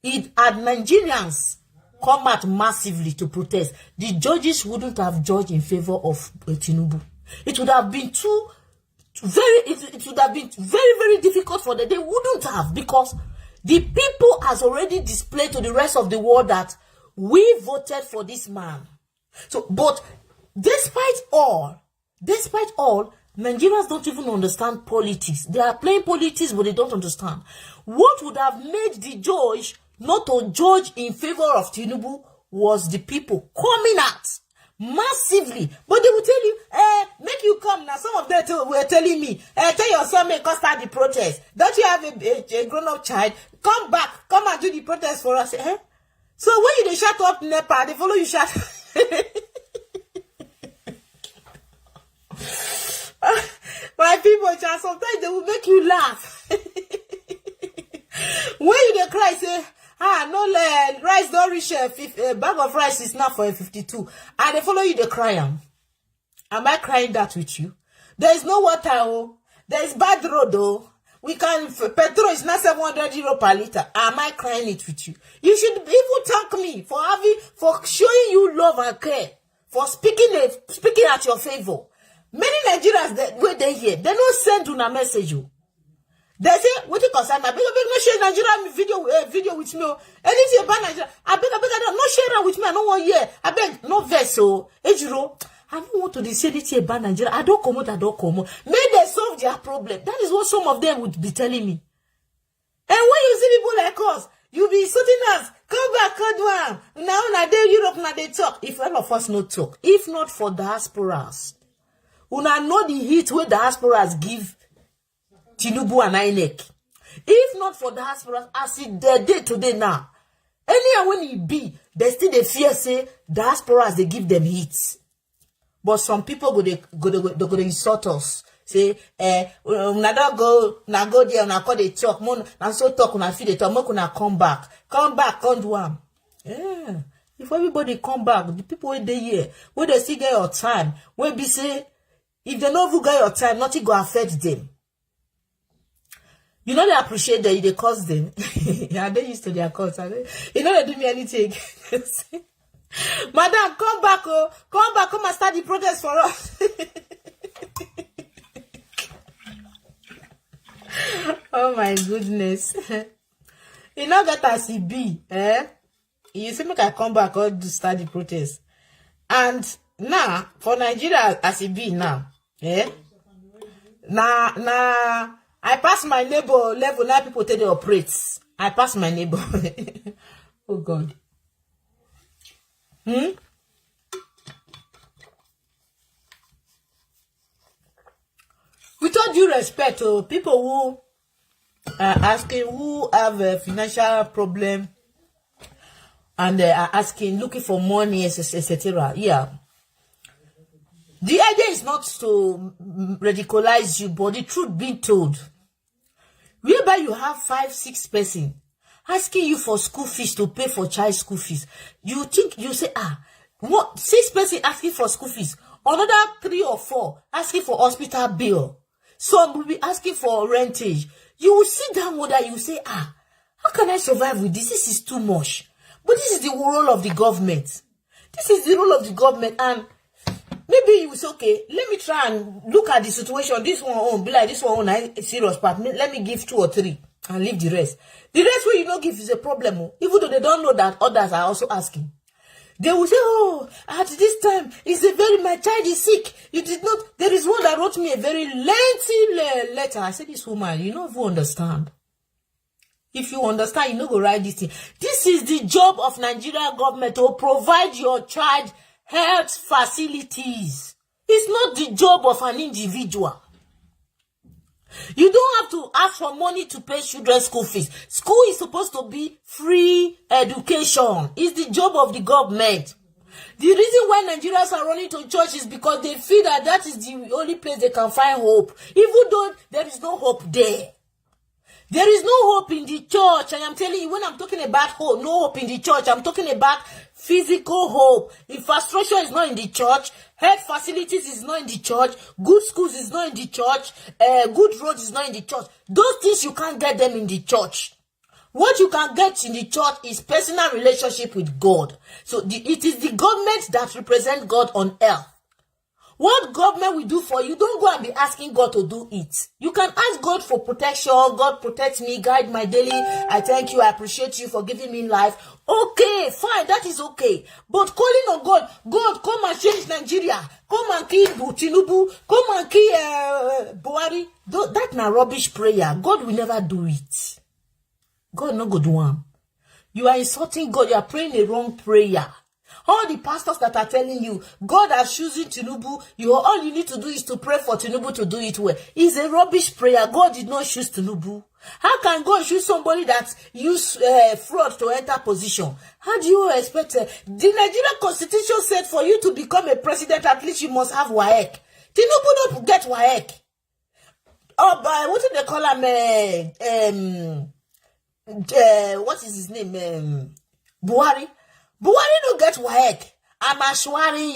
it had Nigerians come out massively to protest, the judges wouldn't have judged in favor of Tinubu. It would have been it would have been very, very difficult for them. They wouldn't have, because the people has already displayed to the rest of the world that we voted for this man. So, but despite all, Nigerians don't even understand politics. They are playing politics, but they don't understand. What would have made the judge not to judge in favor of Tinubu was the people coming out massively. But they will tell you, make you come. Now some of them were telling me, tell your son, make us start the protest. Don't you have a grown-up child? Come back, come and do the protest for us. So when you shut up Nepal, they follow you shut. My people, sometimes they will make you laugh. When you cry, say, no, rice don't reach a bag of rice is now for a 52. And they follow you, they cry. Am I crying that with you? There is no water, oh. There is bad road, oh. Petrol is not 700 euro per liter. Am I crying it with you? You should even thank me for showing you love and care, for speaking at your favor. Many Nigerians where they here, they don't send you a message. They say, what you concern? I beg no share Nigeria video with me. Anything about Nigeria, I beg don't no share with me. I don't want hear. I beg no vessel. Ejiro, I don't want to say anything about Nigeria. I don't come. May they solve their problem. That is what some of them would be telling me. And when you see people like us, you be insulting us. Come back, come down. Now they Europe, now they talk. If all of us not talk, if not for diasporas, una know the hit where diasporas give Tinubu and INEC. If not for diasporas, as it their day today now, anyhow when it be, they still they fear say diasporas they give them hits. But some people go insult us. Say, una don't go there, una call they talk, and so talk, una feel they talk, make una come back, come do am. Yeah. If everybody come back, the people where they here, where they still get your time, where be say, if they no get your time, nothing go affect them. You know they appreciate that they cause them. Yeah, they used to their cause. You know they do me anything. Madam, come back, come and start the protest for us. Oh my goodness. You know that as it be, you say make I come back or to start the protest. And now, for Nigeria as it be now, now, I pass my neighbor level, now people tell they operate. I pass my neighbor. Oh God. With all due respect to people who are asking who have a financial problem and they are asking, looking for money, etc. Yeah. The idea is not to radicalize you, but the truth being told, whereby you have 5, 6 person asking you for school fees to pay for child school fees, you think, you say, what, 6 person asking for school fees, another 3 or 4 asking for hospital bill, some will be asking for rentage. You will sit down with that, you say, how can I survive with this? This is too much. But this is the role of the government. This is the role of the government, and maybe you will say, okay, let me try and look at the situation. This one won't be like this one won't serious part. Let me give 2 or 3 and leave the rest. The rest where you don't give is a problem. Even though they don't know that others are also asking. They will say, oh, at this time, my child is sick. You did not, there is one that wrote me a very lengthy letter. I said, this woman, you don't understand. If you understand, you know go write this thing. This is the job of Nigeria government to provide your child health facilities. It's not the job of an individual. You don't have to ask for money to pay children's school fees. School is supposed to be free education. It's the job of the government. The reason why Nigerians are running to church is because they feel that is the only place they can find hope, even though there is no hope there. There is no hope in the church. I am telling you, when I'm talking about hope, no hope in the church, I'm talking about physical hope. Infrastructure is not in the church. Health facilities is not in the church. Good schools is not in the church. Good roads is not in the church. Those things, you can't get them in the church. What you can get in the church is personal relationship with God. So it is the government that represents God on earth. What government will do for you, don't go and be asking God to do it. You can ask God for protection. God protect me, guide my daily. I thank you, I appreciate you for giving me life. Okay, fine, that is okay. But calling on God, God, come and change Nigeria. Come and kill Tinubu. Come and kill Buhari. That's not rubbish prayer. God will never do it. God no go do one. You are insulting God. You are praying a wrong prayer. All the pastors that are telling you, God has chosen Tinubu, all you need to do is to pray for Tinubu to do it well. It's a rubbish prayer. God did not choose Tinubu. How can God choose somebody that used fraud to enter position? How do you expect? The Nigerian Constitution said for you to become a president, at least you must have WAEC. Tinubu don't get WAEC. Oh, but what do they call him? What is his name? Buhari. Buhari don't get WAEC. I'm assuring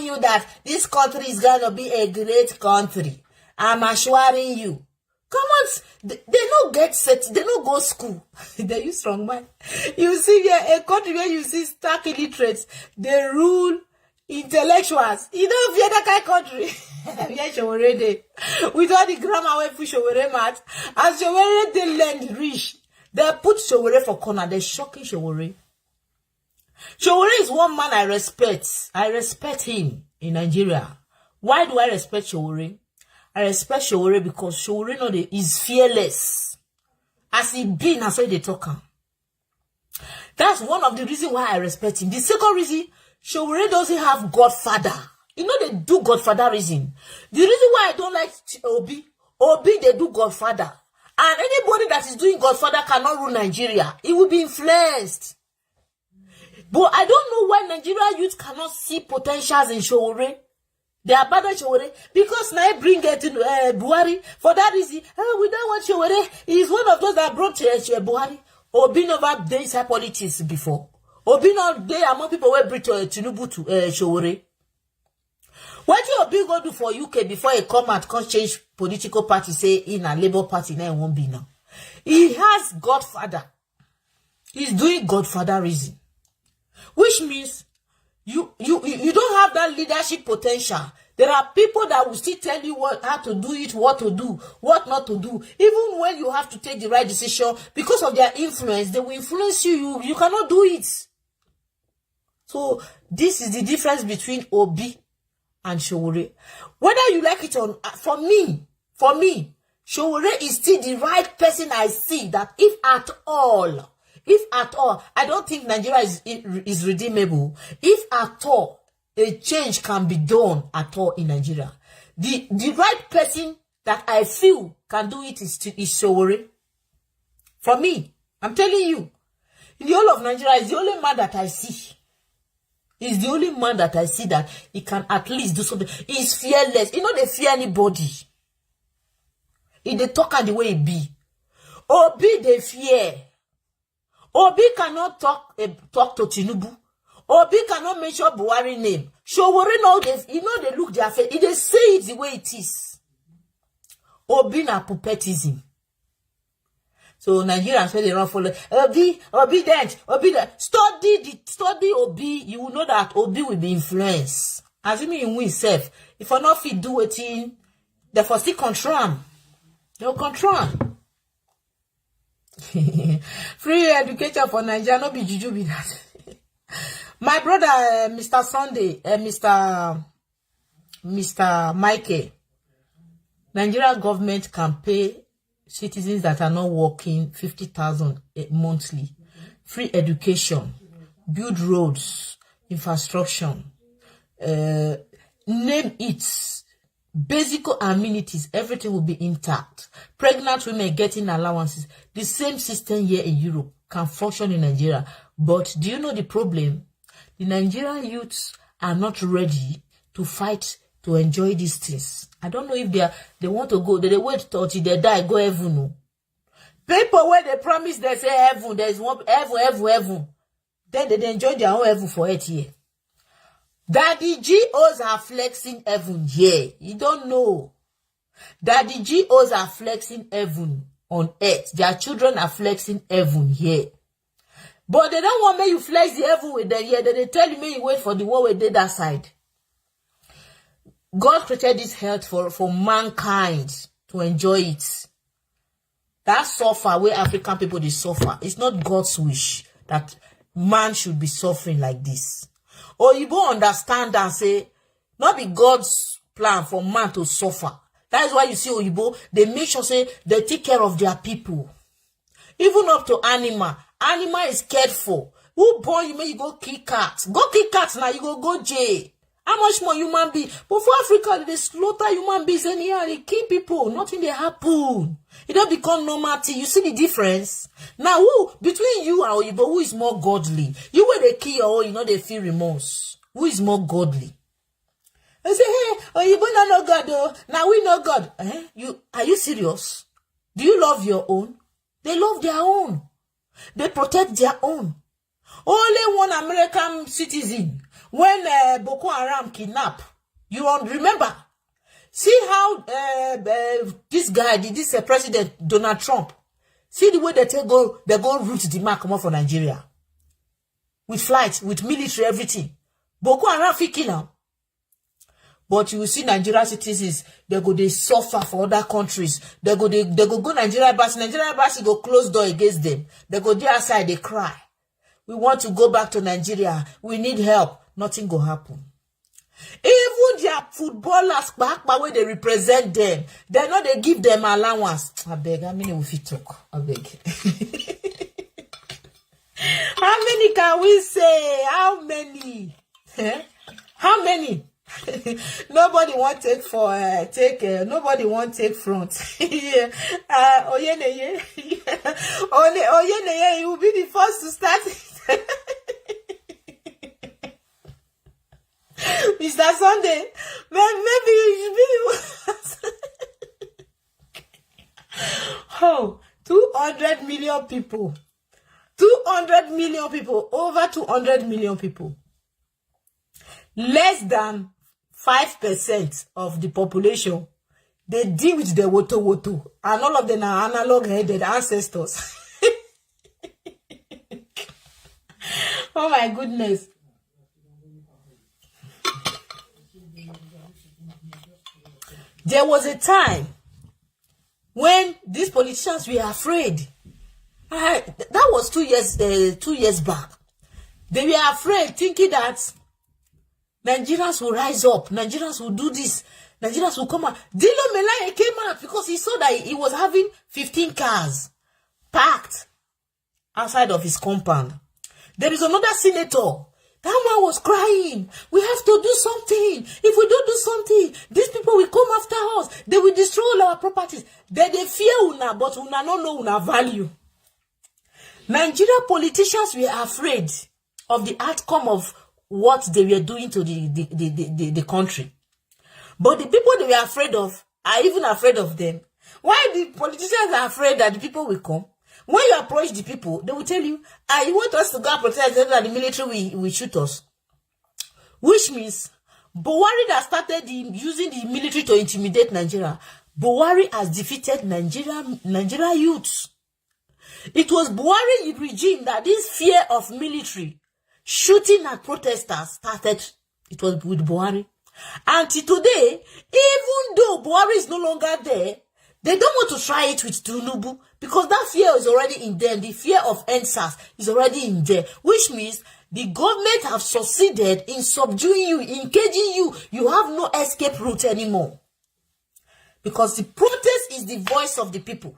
you that this country is going to be a great country. I'm assuring you. Come on, they don't get set, they don't go school. They use strong mind. You see here, a country where you see stark illiterates, they rule intellectuals. You don't fear that kind of country. Yeah, Showore, with all the grammar we push Showore math, as Showore they learn rich, they put Showore for corner, they're shocking Showore. Showore is one man I respect. I respect him in Nigeria. Why do I respect Showore? I respect Showore because Showore is fearless. As he been, that's why they talk. That's one of the reasons why I respect him. The second reason, Showore doesn't have godfather. You know they do godfather reason. The reason why I don't like Obi they do godfather. And anybody that is doing godfather cannot rule Nigeria. It will be influenced. But I don't know why Nigeria youth cannot see potentials in Showore. They abandon Showore because now I bring it to Buhari. For that reason, we don't want Showore. He's one of those that brought Buhari. Obi never did inside politics before. Obi not there among people who bring Tinubu to Showore. What did Obi go do for UK before he come out, can't change political party, say in a Labour Party, now it won't be now. He has godfather. He's doing godfather reason. Which means you don't have that leadership potential. There are people that will still tell you how to do it, what to do, what not to do. Even when you have to take the right decision, because of their influence, they will influence you. You cannot do it. So this is the difference between Obi and Showore. Whether you like it or not, for me, Showore is still the right person I see that if at all, I don't think Nigeria is redeemable. If at all, a change can be done at all in Nigeria. The right person that I feel can do it is Showore. For me, I'm telling you. In the whole of Nigeria, is the only man that I see. He's the only man that I see that he can at least do something. He's fearless. He don't fear anybody. He they talk the way he be. Obi they fear. Obi cannot talk to Tinubu. Obi cannot mention Buhari name. Showore know they look their face. They say it the way it is. Obi na puppetism. So Nigerians when they run for Obi that study Obi, you will know that Obi will be influenced. Assuming in himself, if I not fit do it in, they for still control him. They'll control him. Free education for Nigeria, no be juju be that. My brother, Mr. Sunday, Mr. Michael, Nigeria government can pay citizens that are not working 50,000 monthly. Free education, build roads, infrastructure, name it, basic amenities, everything will be intact. Pregnant women getting allowances. The same system here in Europe can function in Nigeria. But do you know the problem? The Nigerian youths are not ready to fight to enjoy these things. I don't know if they want to go. They wait till they die, go heaven. No. People where they promise they say heaven, there is one heaven. Then they enjoy their own heaven for 8 years. Daddy GOs are flexing heaven here. You don't know. Daddy GOs are flexing heaven on earth. Their children are flexing heaven here. But they don't want me you flex the heaven with them here. They tell me you wait for the one with that side. God created this health for mankind to enjoy it. That suffer where African people they suffer. It's not God's wish that man should be suffering like this. Or you don't understand and say, not be God's plan for man to suffer. That is why you see Oyibo, they make sure say they take care of their people. Even up to animal. Animal is cared for. Who born you may you go kill cats. Go kill cats now, you go jail. How much more human being? But for Africa, they slaughter human beings anyhow. They kill people. Nothing they happen. It don't become normality. You see the difference? Now, who between you and Oyibo, who is more godly? You when they kill your own, you know they feel remorse. Who is more godly? They say, hey, Oyibo no God, oh. Now we know God. Are you serious? Do you love your own? They love their own. They protect their own. Only one American citizen. When Boko Haram kidnap, you remember? See how this guy, this President Donald Trump, see the way they go root the mark come for Nigeria. With flights, with military, everything. Boko Haram fit kill now. But you will see Nigeria citizens, they suffer for other countries. They go Nigeria embassy go close door against them. They go there outside, they cry. We want to go back to Nigeria. We need help. Nothing go happen. Even their footballers back by where they represent them, they know they give them allowance. I beg, how many will fit talk? I beg. How many can we say? How many? How many? Nobody want nobody want take front. Yeah. Oyeneye. Oyeneye, you will be the first to start it. Mr. Sunday, maybe you should be the 200 million people. 200 million people. Over 200 million people. Less than 5% of the population, they deal with the woto. And all of them are analog-headed ancestors. Oh my goodness. There was a time when these politicians were afraid. That was 2 years back. They were afraid, thinking that Nigerians will rise up. Nigerians will do this. Nigerians will come out. Dilo Melaye came out because he saw that he was having 15 cars parked outside of his compound. There is another senator. That man was crying. We have to do something. If we don't do something, these people will come after us. They will destroy all our properties. They fear una, but una no know una value. Nigeria politicians were afraid of the outcome of what they were doing to the country. But the people they were afraid of are even afraid of them. Why the politicians are afraid that the people will come? When you approach the people, they will tell you, you want us to go and protest them, that the military will shoot us. Which means, Buhari that started using the military to intimidate Nigeria, Buhari has defeated Nigeria youths. It was Buhari regime that this fear of military shooting at protesters started. It was with Buhari. Until today, even though Buhari is no longer there, they don't want to try it with Tinubu because that fear is already in them. The fear of NSAS is already in there, which means the government have succeeded in subduing you, in caging you. You have no escape route anymore. Because the protest is the voice of the people.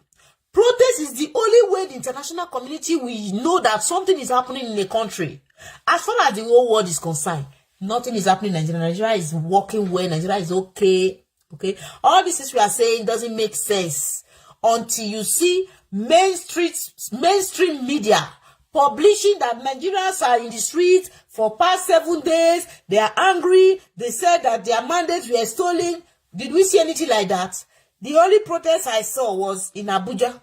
Protest is the only way the international community will know that something is happening in a country. As far as the whole world is concerned, nothing is happening in Nigeria. Nigeria is working well. Nigeria is okay. Okay. All this is we are saying doesn't make sense until you see mainstream media publishing that Nigerians are in the streets for past 7 days. They are angry. They said that their mandates were stolen. Did we see anything like that? The only protest I saw was in Abuja.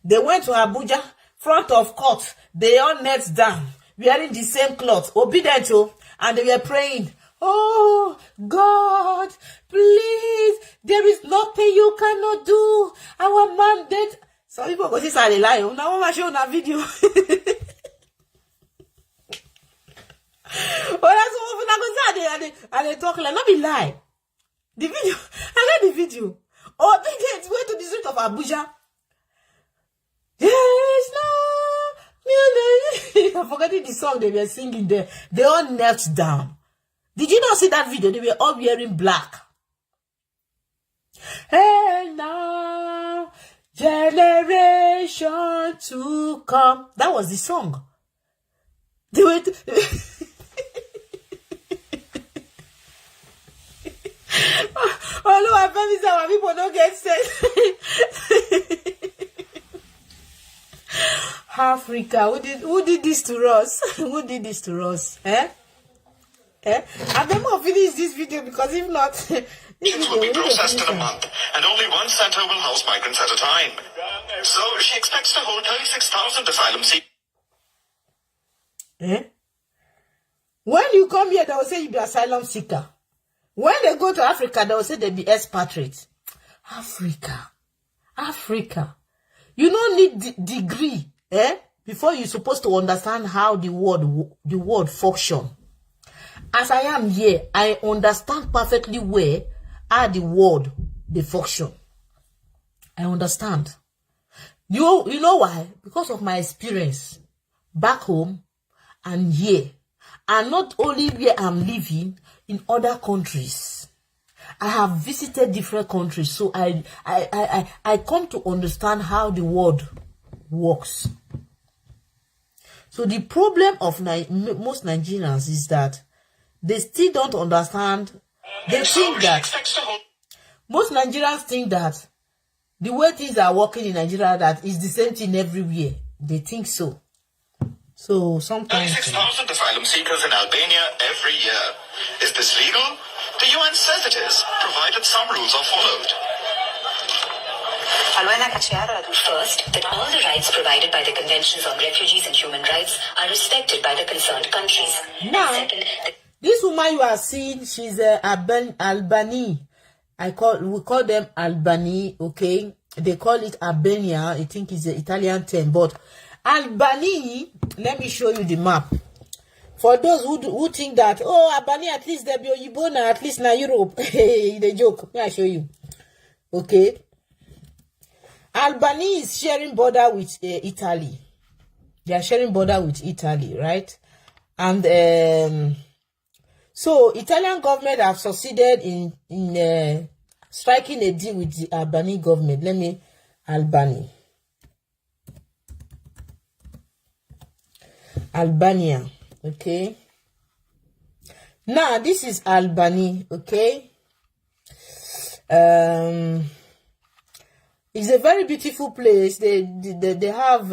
They went to Abuja, front of court. They all knelt down, wearing the same cloth, obedient to, and they were praying. Oh, God, please, there is nothing you cannot do. Our mandate. Some people go, this are a lie. Now, I'm going to show you a video. Oh, that's what I'm going to say. And they talk like, not be lie. The video, I got the video. Oh, they went to the street of Abuja. There is no music. I'm forgetting the song they were singing there. They all knelt down. Did you not see that video? They were all wearing black. Hey now, generation to come. That was the song. They were. Oh no, I promise our people don't get sense. Africa, who did this to us? Who did this to us? Eh? I'm going to finish this video because if not, This will be processed in a month, and only one center will house migrants at a time. So she expects to hold 36,000 asylum seekers. Eh? When you come here, they will say you be asylum seeker. When they go to Africa, they will say they be expatriates. Africa. You don't need degree, before you're supposed to understand how the world function. As I am here, I understand perfectly where are the world they function. I understand. You know why? Because of my experience back home and here, and not only where I'm living in other countries. I have visited different countries, so I come to understand how the world works. So the problem of most Nigerians is that they still don't understand. They think that most Nigerians think that the way things are working in Nigeria, that is the same thing everywhere. They think so. So sometimes 36,000 asylum seekers in Albania every year. Is this legal? The UN says it is, provided some rules are followed. First, that all the rights provided by the Conventions on Refugees and Human Rights are respected by the concerned countries. Now, second, this woman you are seeing, she's Albany. We call them Albany, okay? They call it Albania. I think it's an Italian term, but Albany, let me show you the map. For those who think that, oh, Albany, at least they be Oyibona, at least now Europe. The joke. Let me show you. Okay. Albany is sharing border with Italy. They are sharing border with Italy, right? And so Italian government have succeeded in striking a deal with the Albany government. Albania, okay. Now this is Albany, okay. It's a very beautiful place. They have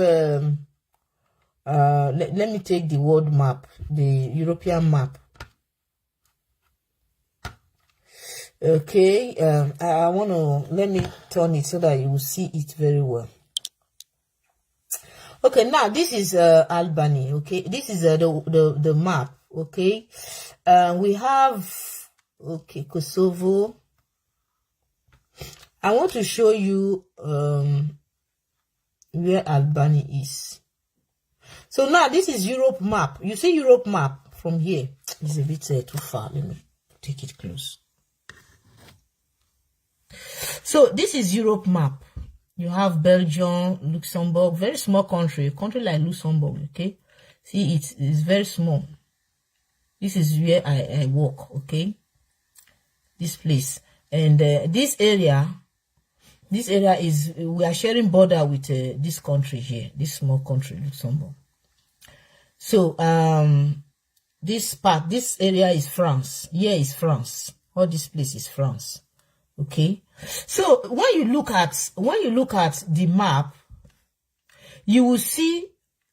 let me take the world map, the European map. Okay, I want to, let me turn it so that you will see it very well. Okay, now this is Albany. Okay, this is the map. Okay, we have, okay, Kosovo. I want to show you where Albany is. So now this is Europe map. You see Europe map from here. It's a bit too far. Let me take it close. So this is Europe map. You have Belgium, Luxembourg, very small country, a country like Luxembourg. Okay, see it's very small. This is where I work. Okay, this place, and this area is, we are sharing border with this country here, this small country, Luxembourg. So this area is France. Here is France. All this place is France. Okay, so when you look at the map, you will see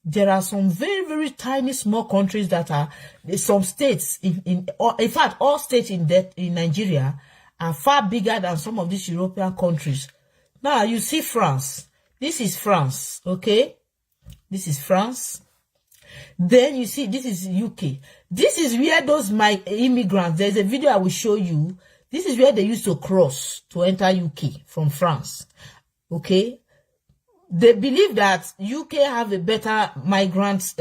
there are some very, very tiny small countries that are, some states in fact all states in Nigeria are far bigger than some of these European countries. Now you see France. This is France. Okay, this is France. Then you see this is UK. This is where those immigrants, there's a video I will show you. This is where they used to cross to enter UK from France. Okay, they believe that UK have a better migrant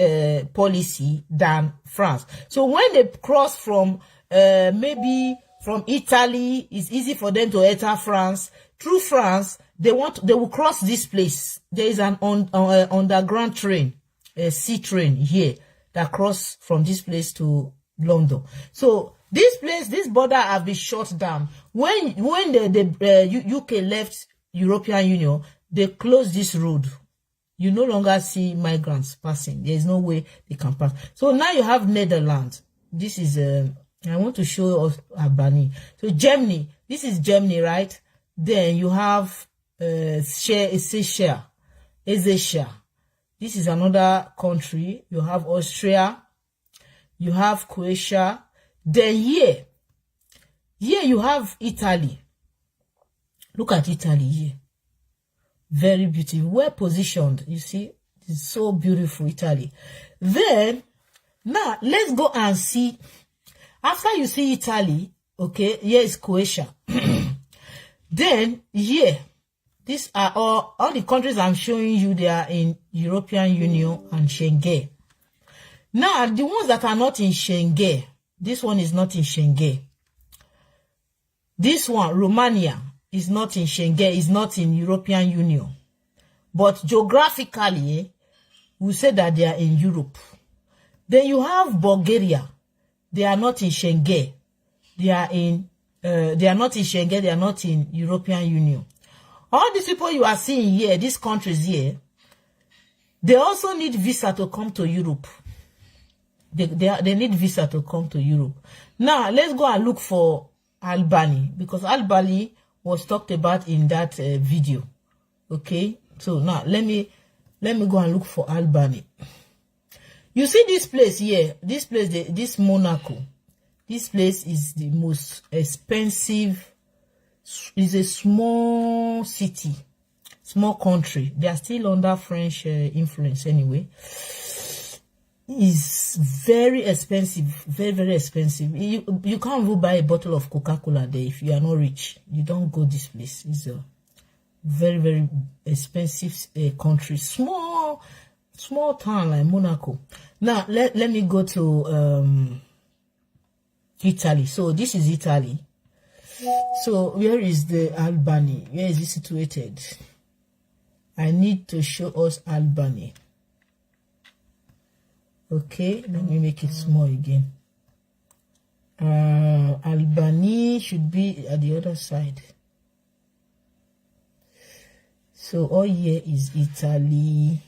policy than France. So when they cross from maybe from Italy, it's easy for them to enter France. Through France, they will cross this place. There is an underground train, a sea train here that cross from this place to London. So this place, this border have been shut down. When the UK left European Union, they closed this road. You no longer see migrants passing. There is no way they can pass. So now you have Netherlands. This is I want to show us Albany. So Germany. This is Germany, right? Then you have Seychelles. This is another country. You have Austria. You have Croatia. Then here you have Italy. Look at Italy here. Very beautiful. Well positioned. You see, it's so beautiful, Italy. Then, now, let's go and see. After you see Italy, okay, here is Croatia. Then, here, these are all the countries I'm showing you. They are in European Union and Schengen. Now, the ones that are not in Schengen, this one is not in Schengen. This one, Romania, is not in Schengen, is not in European Union. But geographically, we say that they are in Europe. Then you have Bulgaria. They are not in Schengen. They are not in Schengen, they are not in European Union. All these people you are seeing here, these countries here, they also need visa to come to Europe. They need visa to come to Europe. Now, let's go and look for Albany, because Albany was talked about in that video. Okay, so now let me go and look for Albany. You see this place here, this Monaco. This place is the most expensive. It's a small city, small country. They are still under French influence anyway. Is very expensive, very, very expensive. You can't even buy a bottle of Coca-Cola there if you are not rich. You don't go this place. It's a very, very expensive country. Small town like Monaco. Now, let me go to Italy. So this is Italy. So where is the Albany? Where is it situated? I need to show us Albany. Okay, let me make it small again. Albany should be at the other side. So all here is Italy.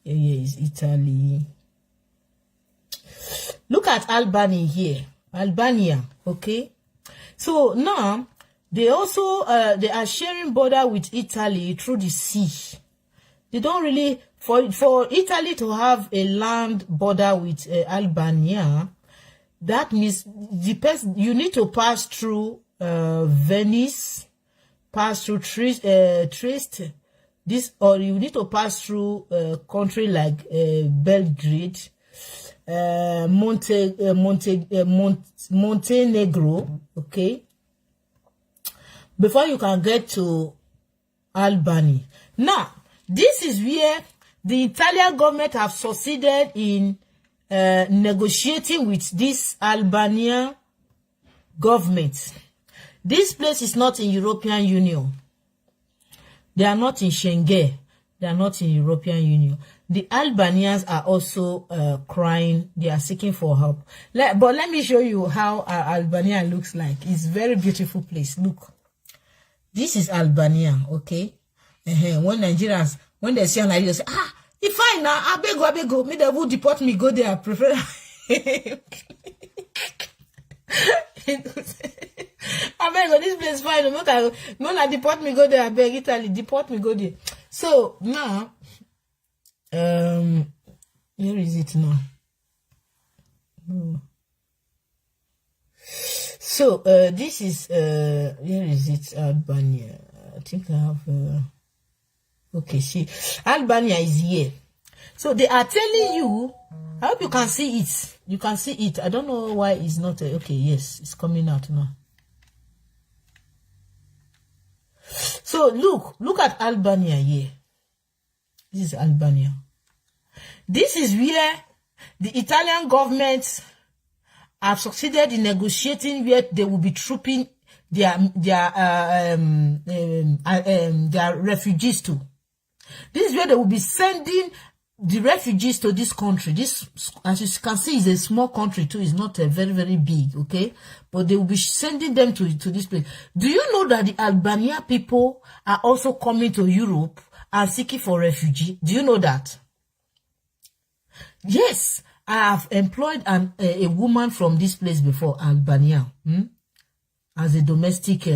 Here is Italy. Look at Albany here. Albania, okay? So now they also they are sharing border with Italy through the sea. They don't really, for Italy to have a land border with Albania, that means you need to pass through Venice, pass through Trieste, or you need to pass through a country like Belgrade, Montenegro, okay, before you can get to Albany. Now, this is where the Italian government have succeeded in negotiating with this Albanian government. This place is not in European Union. They are not in Schengen. They are not in European Union. The Albanians are also crying. They are seeking for help. But let me show you how Albania looks like. It's a very beautiful place. Look. This is Albania, okay? When Nigerians, when they see Nigeria, they say, it's fine now. I beg go. Me, they will deport me, go there. I prefer. I beg go, this place is fine. No, deport me, go there. I beg Italy, deport me, go there. So, now, where is it now? So, this is, where is it? Albania. I think I have, okay, see, Albania is here. So, they are telling you, I hope you can see it. You can see it. I don't know why it's not, okay, yes, it's coming out now. So, look at Albania here. This is Albania. This is where the Italian government have succeeded in negotiating where they will be trooping their refugees to. This is where they will be sending the refugees to this country. This, as you can see, is a small country too. It's not very, very big, okay? But they will be sending them to this place. Do you know that the Albania people are also coming to Europe and seeking for refugee? Do you know that? Yes, I have employed a woman from this place before, Albania, as a domestic